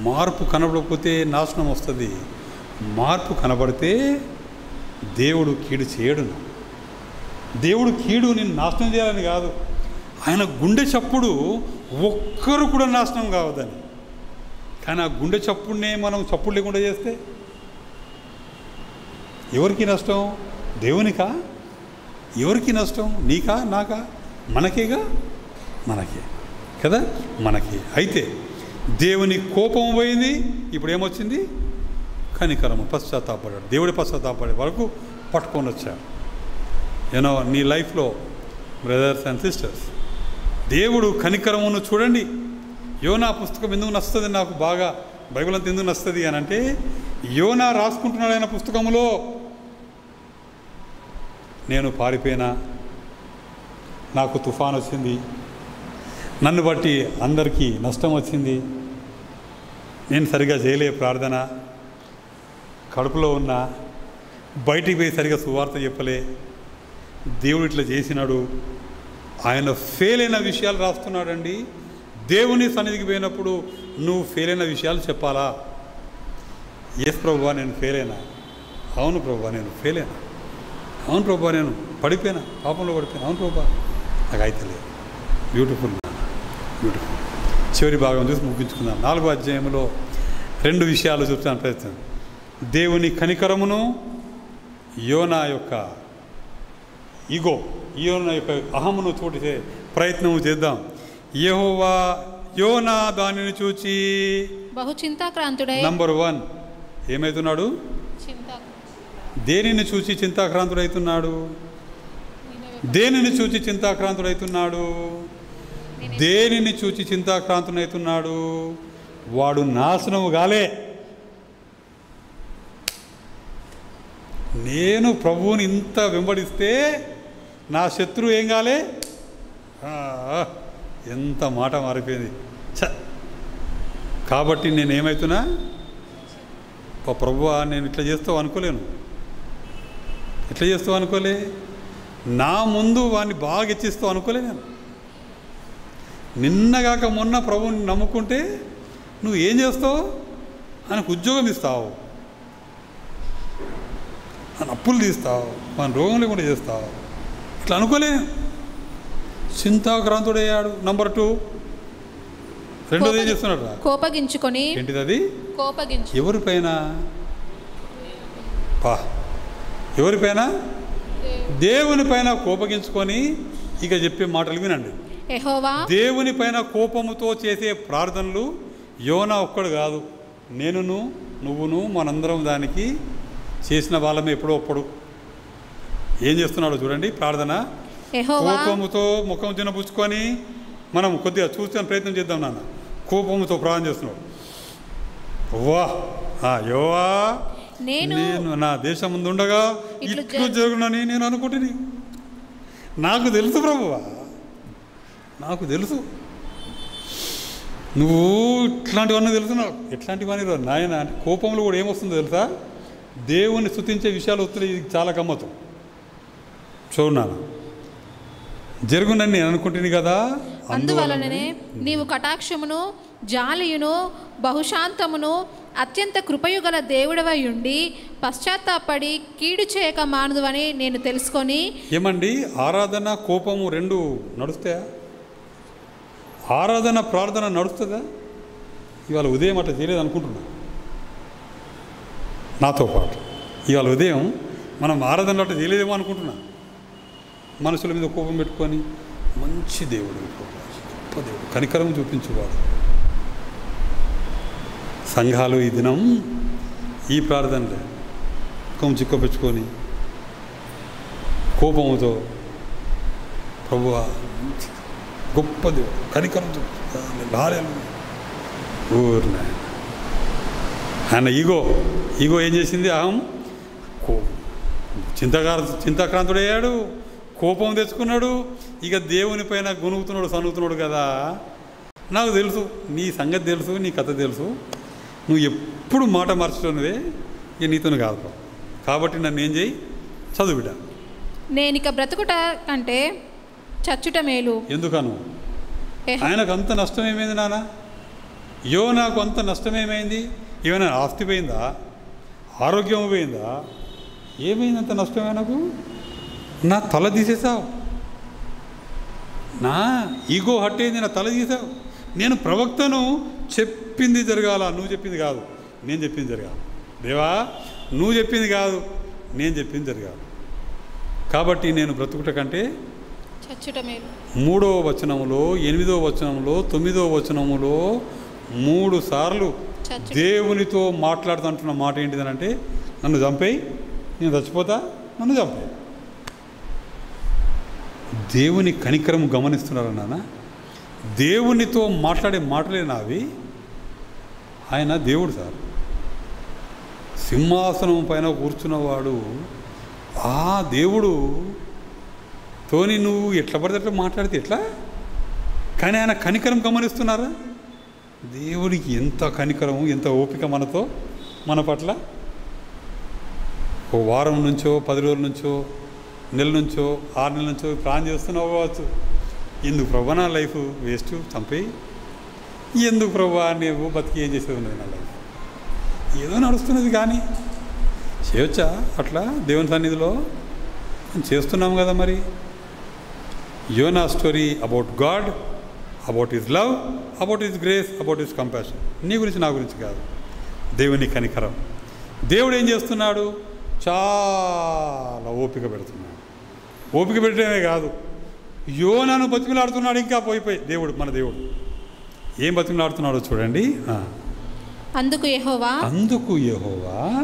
మార్పు కనబడకపోతే నాశనం వస్తుంది. మార్పు కనబడితే దేవుడు కీడు చేయడు. దేవుడు కీడు నిన్ను నాశనం చేయాలని కాదు, ఆయన గుండె చప్పుడు ఒక్కరు కూడా నాశనం కావద్దని. కానీ ఆ గుండె చప్పుడునే మనం చప్పుడు లేకుండా చేస్తే ఎవరికి నష్టం? దేవునికా? ఎవరికి నష్టం? నీకా? నాకా? మనకేగా? మనకే కదా, మనకి. అయితే దేవుని కోపం పోయింది, ఇప్పుడు ఏమొచ్చింది? కనికరము, పశ్చాత్తాపడ్డాడు. దేవుడి పశ్చాత్తాపడే వరకు పట్టుకొని వచ్చాడు. నీ లైఫ్లో బ్రదర్స్ అండ్ సిస్టర్స్, దేవుడు కనికరమును చూడండి. యోనా పుస్తకం ఎందుకు నచ్చుతుంది నాకు బాగా, బైబిల్ అంతా ఎందుకు నచ్చుతుంది అని అంటే, యోనా రాసుకుంటున్నాడు ఆయన పుస్తకంలో, నేను పారిపోయినా, నాకు తుఫాన్ వచ్చింది, నన్ను బట్టి అందరికీ నష్టం వచ్చింది, నేను సరిగా చేయలే ప్రార్థన, కడుపులో ఉన్నా, బయటికి పోయి సరిగా సువార్త చెప్పలే, దేవుడు ఇట్లా చేసినాడు. ఆయన ఫెయిల్ అయిన విషయాలు రాస్తున్నాడండి. దేవుని సన్నిధికి పోయినప్పుడు నువ్వు ఫెయిల్ అయిన విషయాలు చెప్పాలా? ఎస్ ప్రభువా నేను ఫెయిల్ అయినా. అవును ప్రభువా నేను ఫెయిల్ అయినా. అవును ప్రభువా నేను పడిపోయినా, పాపంలో పడిపోయినా. అవును ప్రభువా నాకు అయితే లేదు. బ్యూటిఫుల్. చివరి భాగం చూసి ముగించుకుందాం. 4వ అధ్యాయంలో 2 విషయాలు చూస్తాను ప్రయత్నం. దేవుని కనికరమును, యోనా యొక్క ఈగో, యోనా యొక్క అహమును చూసే ప్రయత్నం చేద్దాం. యెహోవా యోనా దానిని చూచి బహు చింతాక్రాంతుడై. నంబర్ 1 ఏమవుతున్నాడు? దేనిని చూచి చింతాక్రాంతుడవుతున్నాడు? దేనిని చూచి చింతాక్రాంతుడవుతున్నాడు? దేనిని చూచి చింతాక్రాంతుడవుతున్నాడు? వాడు నాశనము గాలే. నేను ప్రభువుని ఇంత వెంబడిస్తే నా శత్రువు ఏం కాలే. ఎంత మాట మారిపోయింది. కాబట్టి నేనేమవుతున్నా, ప్రభువా నేను ఇట్లా చేస్తావు అనుకోలేను, ఇట్లా చేస్తావు అనుకోలే, నా ముందు వాడిని బాగా హెచ్చిస్తావు అనుకోలే. నేను నిన్నగాక మొన్న ప్రభువుని నమ్ముకుంటే నువ్వు ఏం చేస్తావు, ఆయనకు ఉద్యోగం ఇస్తావు, ఆయన అప్పులు తీస్తావు, మన రోగం లేకుండా చేస్తావు, ఇట్లా అనుకోలే. చింతాక్రాంతుడయ్యాడు. నంబర్ 2. రెండోది ఏం చేస్తున్నాడు, కోపగించుకొని. ఏంటిది అది? కోపగించు. ఎవరిపైన? ఎవరిపైన? దేవుని పైన కోపగించుకొని. ఇక చెప్పే మాటలు వినండి. యెహోవా దేవుని పైన కోపముతో చేసే ప్రార్థనలు యోనా ఒక్కడు కాదు, నేనును నువ్వును మనందరం దానికి చేసిన వాళ్ళమే. ఎప్పుడో ఏం చేస్తున్నాడో చూడండి. ప్రార్థన కోపముతో ముఖం చిన్నపుచ్చుకొని. మనం కొద్దిగా చూస్తే ప్రయత్నం చేద్దాం. నాన్న కోపముతో ప్రార్థన చేస్తున్నాడు. యోవా నేను నా దేశం ముందు ఉండగా ఇట్లు జరుగునని నేను అనుకుంటుని. నాకు తెలుసు ప్రభువా, నాకు తెలుసు నువ్వు ఇట్లాంటివన్నీ తెలుసు నాకు. ఎట్లాంటివన్నీ నాయన అంటే కోపంలో కూడా ఏమొస్తుందో తెలుసా, దేవుణ్ణి స్తుతించే విషయాలు వస్తున్నాయి. ఇది చాలా గమ్మతం. చూడన్నాను జరుగునని నేను అనుకుంటుంది కదా. అందువలననే నీవు కటాక్షమును జాలియును బహుశాంతమును అత్యంత కృపయు గల దేవుడవై ఉండి పశ్చాత్తాపడి కీడు చేయక మానదువని నేను తెలుసుకొని. ఏమండి, ఆరాధన కోపము రెండు నడుస్తాయా? ఆరాధన ప్రార్థన నడుస్తుందా? ఇవాళ ఉదయం అట్లా చేయలేదు అనుకుంటున్నా. నాతో పాటు ఇవాళ ఉదయం మనం ఆరాధన అట్లా చేయలేదేమో అనుకుంటున్నా. మనుషుల మీద కోపం పెట్టుకొని, మంచి దేవుడు, గొప్ప దేవుడు, కనికరం చూపించేవాడు. సంఘాలు ఈ దినం ఈ ప్రార్థనలే ముఖం చిక్కపెట్టుకొని కోపముతో, ప్రభువా గొప్ప దేవుడు, కనికరం చూపించాలి. ఊరిన ఆయన ఈగో ఏం చేసింది? అహం చింతాక్రాంతుడయ్యాడు, కోపం తెచ్చుకున్నాడు. ఇక దేవుని పైన గునుగుతున్నాడు, సనుగుతున్నాడు కదా. నాకు తెలుసు నీ సంగతి తెలుసు, నీ కథ తెలుసు, నువ్వు ఎప్పుడు మాట మార్చుతున్నవే, ఇక నీతోనే కాదు. కాబట్టి నన్ను ఏం చేయి, చదువు బిడ్డ. నేనిక బ్రతుకుట కంటే చచ్చుట మేలు. ఎందుకను? ఆయనకు అంత నష్టం ఏమైంది నాన్న? నాకు అంత నష్టం ఏమైంది? ఏమైనా ఆస్తి పోయిందా? ఆరోగ్యం పోయిందా? ఏమైంది అంత నష్టం? ఆయనకు నా తల తీసేసావు, నా ఈగో హట్ అయింది, నా తల తీసావు. నేను ప్రవక్తను, చెప్పింది జరగాల, నువ్వు చెప్పింది కాదు, నేను చెప్పింది జరగాలి. దేవా నువ్వు చెప్పింది కాదు, నేను చెప్పింది జరగాలి. కాబట్టి నేను బ్రతుకుట కంటే చచ్చుట మేలు. 3వ వచనములో, 8వ వచనములో, 9వ వచనములో 3 సార్లు దేవునితో మాట్లాడుతుంటున్న మాట ఏంటిదనంటే, నన్ను చంపేయి, నేను చచ్చిపోతా, నన్ను చంపేయి. దేవుని కనికరం గమనిస్తున్నారు నాన్న. దేవునితో మాట్లాడే మాటలే నావి. ఆయన దేవుడు సార్, సింహాసనం పైన కూర్చున్నవాడు. ఆ దేవుడు తోని నువ్వు ఎట్లా పడితే అట్లా మాట్లాడితే ఎట్లా? కానీ ఆయన కనికరం గమనిస్తున్నారా? దేవుడికి ఎంత కనికరం, ఎంత ఓపిక మనతో, మన పట్ల. ఓ వారం నుంచో, 10 రోజుల నుంచో, నెల నుంచో, 6 నెలల నుంచో ప్లాన్ చేస్తున్నావు కావచ్చు. ఎందుకు ప్రభా నా లైఫ్ వేస్ట్, చంపేయి. ఎందుకు ప్రభా నువ్వు బతికి ఏం చేసేది ఉన్నది నా లైఫ్? ఏదో నడుస్తున్నది కానీ చేయొచ్చా అట్లా? దేవుని సన్నిధిలో చేస్తున్నాం కదా. మరి యోనా story about God, about his love, about his grace, about his compassion. నీ గురించి నా గురించి కాదు, దేవుని కనికరం. దేవుడు ఏం చేస్తున్నాడు? చాలా ఓపిక పెడుతున్నాడు. ఓపిక పెట్టడమే కాదు, యోనాను బతికిలాడుతున్నాడు. ఇంకా పోయిపోయి దేవుడు, మన దేవుడు ఏం బతికిలాడుతున్నాడో చూడండి. అందుకు యెహోవా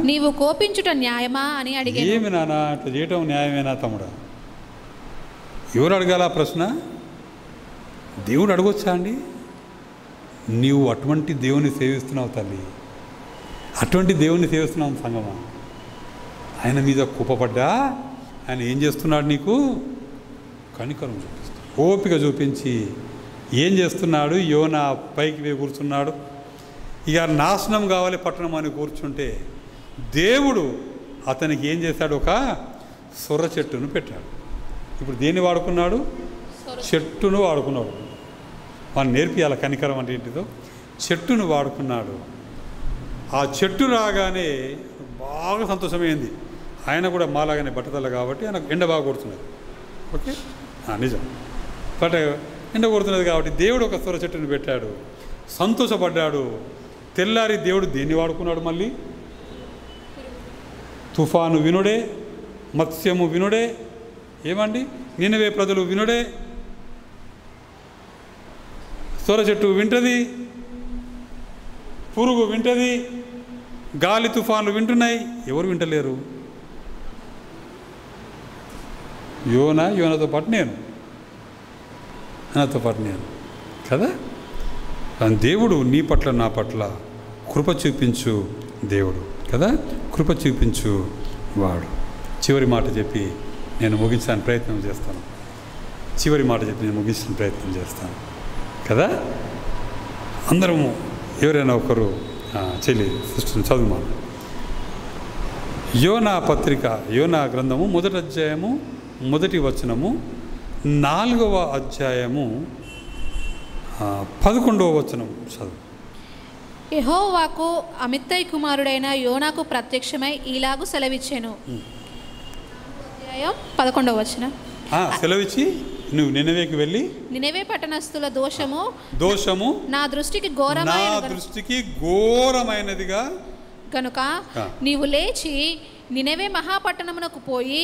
నీవు కోపించుట న్యాయమా అని అడిగాడు. ఏమి నాన్న అట్లా చేయటం న్యాయమేనా తమ్ముడా? ఎవరు అడగాల ప్రశ్న? దేవుడు అడగొచ్చా అండి? నీవు అటువంటి దేవుని సేవిస్తున్నావు తల్లి, అటువంటి దేవుని సేవిస్తున్నావు సంగమా. ఆయన మీద కోపపడ్డా ఆయన ఏం చేస్తున్నాడు? నీకు కనికరం చూపిస్తాడు. ఓపిక చూపించి ఏం చేస్తున్నాడు? యోనా పైకి పోయి కూర్చున్నాడు. ఇక నాశనం కావాలి పట్టణం అని కూర్చుంటే దేవుడు అతనికి ఏం చేశాడు? ఒక సొర చెట్టును పెట్టాడు. ఇప్పుడు దేన్ని వాడుకున్నాడు? చెట్టును వాడుకున్నాడు. మనం నేర్పియాల కనికరం అంటే ఏంటిదో. చెట్టును వాడుకున్నాడు. ఆ చెట్టు రాగానే బాగా సంతోషమైంది. ఆయన కూడా మాలాగానే బట్టతల కాబట్టి ఆయన ఎండ బాగా కొడుతున్నది. ఓకే, నిజం. బట్ ఎండ కొడుతున్నది కాబట్టి దేవుడు ఒక సొర చెట్టును పెట్టాడు, సంతోషపడ్డాడు. తెల్లారి దేవుడు దేన్ని వాడుకున్నాడు? మళ్ళీ తుఫాను వినుడే, మత్స్యము వినుడే, ఏమండి నినవే ప్రజలు వినుడే, సొర చెట్టు వింటది, పురుగు వింటది, గాలి తుఫాన్లు వింటున్నాయి. ఎవరు వింటలేరు? యోనాతో పాటు నేను, నాతో పాటు నేను కదా. కానీ దేవుడు నీ పట్ల నా పట్ల కృప చూపించు దేవుడు కదా, కృప చూపించు వాడు. చివరి మాట చెప్పి నేను ముగించడానికి ప్రయత్నం చేస్తాను. ముగించడానికి కదా. అందరము ఎవరైనా ఒకరు చెల్లి సిస్టర్ని చదువుమాను. యోనా పత్రిక, యోనా గ్రంథము 1వ అధ్యాయము 1వ వచనము, 4వ అధ్యాయము 11వ వచనం చదువు. యెహోవాకు అమిత్తయి కుమారుడైన యోనాకు ప్రత్యక్షమై ఈలాగు సెలవిచ్చెను. 11వ వచనం. సెలవిచ్చి నువ్వు నినవేకి వెళ్ళి నినవే పట్టణస్థుల దోషము నా దృష్టికి ఘోరమైనదిగా కనుక నీవు లేచి నినవే మహాపట్టణమునకు పోయి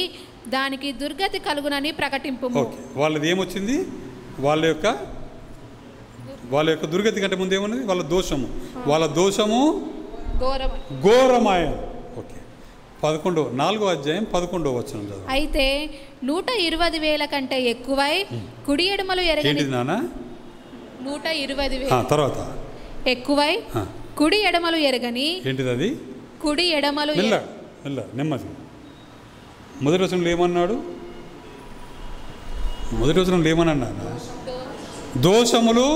దానికి దుర్గతి కలుగునని ప్రకటింపుము. వాళ్ళది ఏమొచ్చింది? వాళ్ళ యొక్క దుర్గతి కంటే ముందు ఏమున్నది? వాళ్ళ దోషము ఘోరమాయ. ఓకే, 4వ అధ్యాయం 11వ వచనం చదువు. అయితే 120,000 కంటే ఎక్కువై కుడి ఎడమలు ఎరగని 120,000 తర్వాత ఎక్కువై కుడి ఎడమలు ఎరగని ఏంటిది? అది కుడి ఎడమలు నెమ్మది. మొదటి వచనంలో ఏమన్నాడు? దోషములు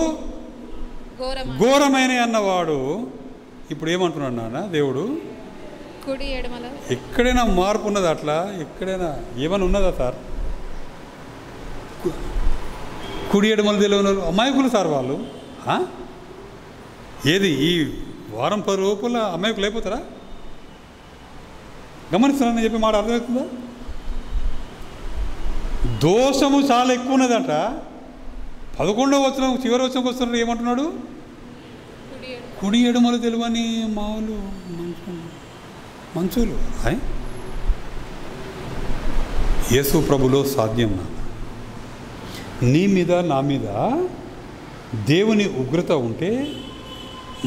ఘోరమైన అన్నవాడు ఇప్పుడు ఏమంటున్నాడు నాన్న? దేవుడు కుడి ఎడమల. ఎక్కడైనా మార్పు ఉన్నదా? అట్లా ఎక్కడైనా ఏమైనా ఉన్నదా సార్? కుడి ఎడమలు తెలియని అమాయకులు సార్ వాళ్ళు. ఏది ఈ వారం 10 రోజుల అమాయకులు అయిపోతారా? గమనిస్తున్నానని చెప్పి మాట అర్థమవుతుందా? దోషము చాలా ఎక్కువ ఉన్నదట. 11వ వచనం చివరి వచనంకి వస్తున్నారు. ఏమంటున్నాడు? కుడి ఎడమలు తెలియని మామూలు మంచులు. యేసు ప్రభులో సాధ్యం నాన్న. నీ మీద నా మీద దేవుని ఉగ్రత ఉంటే,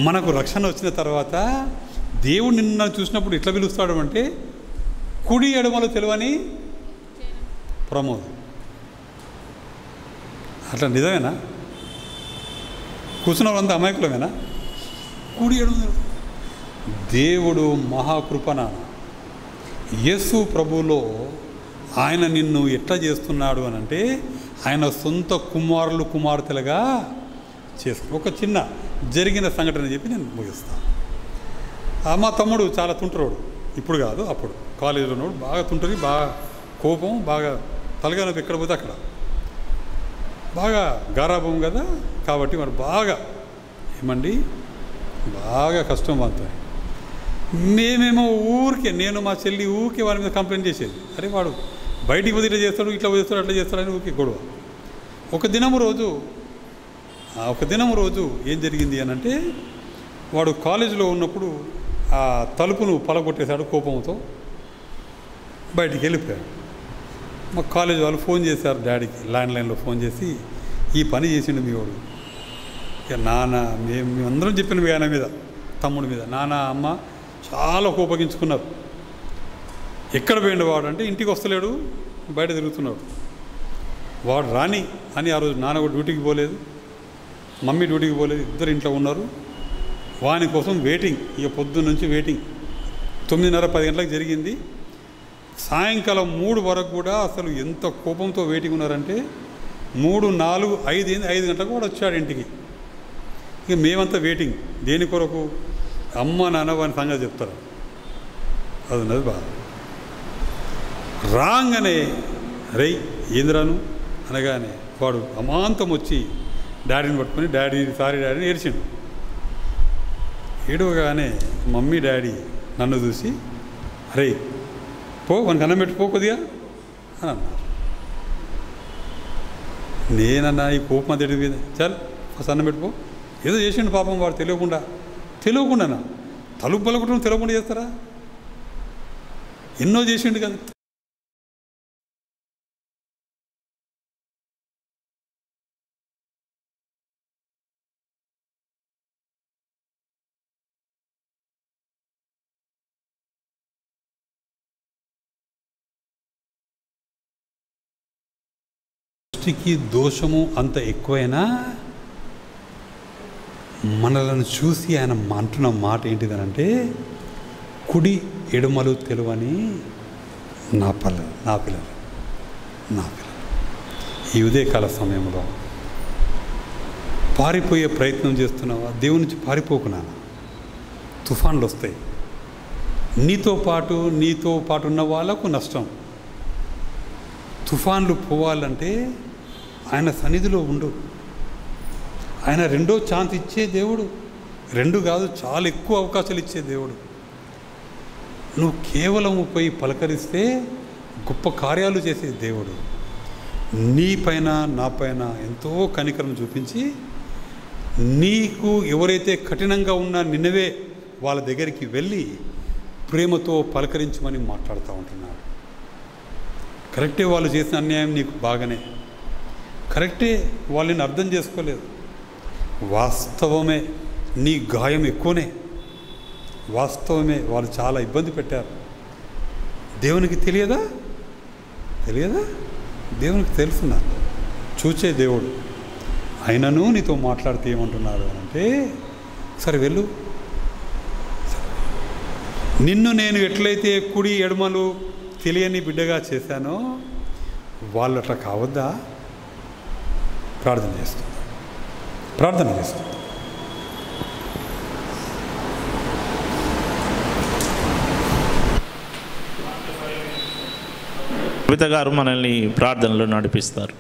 మనకు రక్షణ వచ్చిన తర్వాత దేవుడు నిన్ను చూసినప్పుడు ఎట్లా పిలుస్తాడు అంటే కుడి ఎడమలు తెలియని ప్రమోదం. అట్లా నిజమేనా? కూర్చున్న వాళ్ళంతా అమాయకులమేనా? కుడి ఎడమలు దేవుడు మహాకృపణ. యేసు ప్రభులో ఆయన నిన్ను ఎట్లా చేస్తున్నాడు అని అంటే ఆయన సొంత కుమార్తెలుగా చేస్తాడు. ఒక చిన్న జరిగిన సంఘటన చెప్పి నేను ముగిస్తాను. మా తమ్ముడు చాలా తుంటరోడు. ఇప్పుడు కాదు, అప్పుడు కాలేజీలో ఉన్నప్పుడు బాగా తుంటరి, బాగా కోపం, బాగా తలగా నొప్పి, ఎక్కడ పోతే అక్కడ బాగా గారాభం కదా. కాబట్టి మరి బాగా బాగా కష్టం పడుతుంది. మేమేమో ఊరికే, నేను మా చెల్లి ఊరికే వారి మీద కంప్లైంట్ చేసేది. అరే వాడు బయటికి పోతే ఇట్లా చేస్తాడు, ఇట్లా చేస్తాడు, అట్లా చేస్తాడని ఊరికే గొడవ. ఒక దినం రోజు ఏం జరిగింది అని అంటే, వాడు కాలేజీలో ఉన్నప్పుడు ఆ తలుపును పలగొట్టేశాడు కోపంతో, బయటికి వెళ్ళిపోయాడు. మా కాలేజ్ వాళ్ళు ఫోన్ చేశారు డాడీకి, ల్యాండ్లైన్లో ఫోన్ చేసి ఈ పని చేసిండు మీ వాడు. ఇక నాన్న మేమందరం చెప్పిన ఆయన మీద, తమ్ముడి మీద, నాన్న అమ్మ చాలా కోపగించుకున్నారు. ఎక్కడ పోయిండు వాడు అంటే, ఇంటికి వస్తలేడు, బయట తిరుగుతున్నాడు. వాడు రాని అని ఆ రోజు నాన్న కూడా డ్యూటీకి పోలేదు, మమ్మీ డ్యూటీకి పోలేదు, ఇద్దరు ఇంట్లో ఉన్నారు. వాని కోసం వెయిటింగ్. ఇక పొద్దున్న నుంచి వెయిటింగ్. 9:30, 10 గంటలకు జరిగింది. సాయంకాలం 3 వరకు కూడా అసలు ఎంత కోపంతో వెయిటింగ్ ఉన్నారంటే 3, 4, 5 గంటలకు కూడా వచ్చాడు ఇంటికి. ఇక మేమంతా వెయిటింగ్ దేని కొరకు? అమ్మ నాన్న వాని సంగతి చెప్తారు. అది ఉన్నది బాధ. రాగానే రై ఏంద్రాను అనగానే వాడు అమాంతం వచ్చి డాడీని పట్టుకొని సారీ డాడీని ఏడ్చిండు. ఏడవగానే మమ్మీ డాడీ నన్ను చూసి అరే పో మనకు అన్నం పెట్టి పో కొద్దిగా అని అన్నారు. నేనన్నా ఈ కోపం అంత ఎడిపోయింది. చాలు ఫస్ట్ అన్నం పెట్టుకో. ఏదో చేసిండు పాపం వాడు తెలియకుండానా తలుపు పలకటం తెలియకుండా చేస్తారా? ఎన్నో చేసిండు కదా. దృష్టికి దోషము అంత ఎక్కువైనా మనలను చూసి ఆయన అంటున్న మాట ఏంటిదనంటే కుడి ఎడమలు తెలువని నా పిల్లలు. ఈ ఉదయకాల సమయంలో పారిపోయే ప్రయత్నం చేస్తున్నావా? దేవుని నుంచి పారిపోకున్నాను. తుఫాన్లు వస్తాయి. నీతో పాటు ఉన్న వాళ్ళకు నష్టం. తుఫాన్లు పోవాలంటే ఆయన సన్నిధిలో ఉండు. ఆయన 2వ ఛాన్స్ ఇచ్చే దేవుడు. 2 కాదు, చాలా ఎక్కువ అవకాశాలు ఇచ్చే దేవుడు. నువ్వు కేవలం పోయి పలకరిస్తే గొప్ప కార్యాలు చేసే దేవుడు. నీపైన నాపైన ఎంతో కనికరం చూపించి నీకు ఎవరైతే కఠినంగా ఉన్నా నిన్నవే వాళ్ళ దగ్గరికి వెళ్ళి ప్రేమతో పలకరించమని మాట్లాడుతూ ఉంటున్నాడు. కరెక్టే, వాళ్ళు చేసిన అన్యాయం నీకు బాగానే కరెక్టే, వాళ్ళని అర్థం చేసుకోలేదు. వాస్తవమే, నీ గాయం ఎక్కువనే. వాస్తవమే, వాళ్ళు చాలా ఇబ్బంది పెట్టారు. దేవునికి తెలియదా? దేవునికి తెలుసున్నా, చూచే దేవుడు. ఆయనను నీతో మాట్లాడితే ఏమంటున్నాడు అంటే సరే వెళ్ళు. నిన్ను నేను ఎట్లయితే కుడి ఎడమలు తెలియని బిడ్డగా చేశానో వాళ్ళు అట్లా కావద్దా? ప్రార్థన చేస్తుంది. కవిత గారు మనల్ని ప్రార్థనలో నడిపిస్తారు.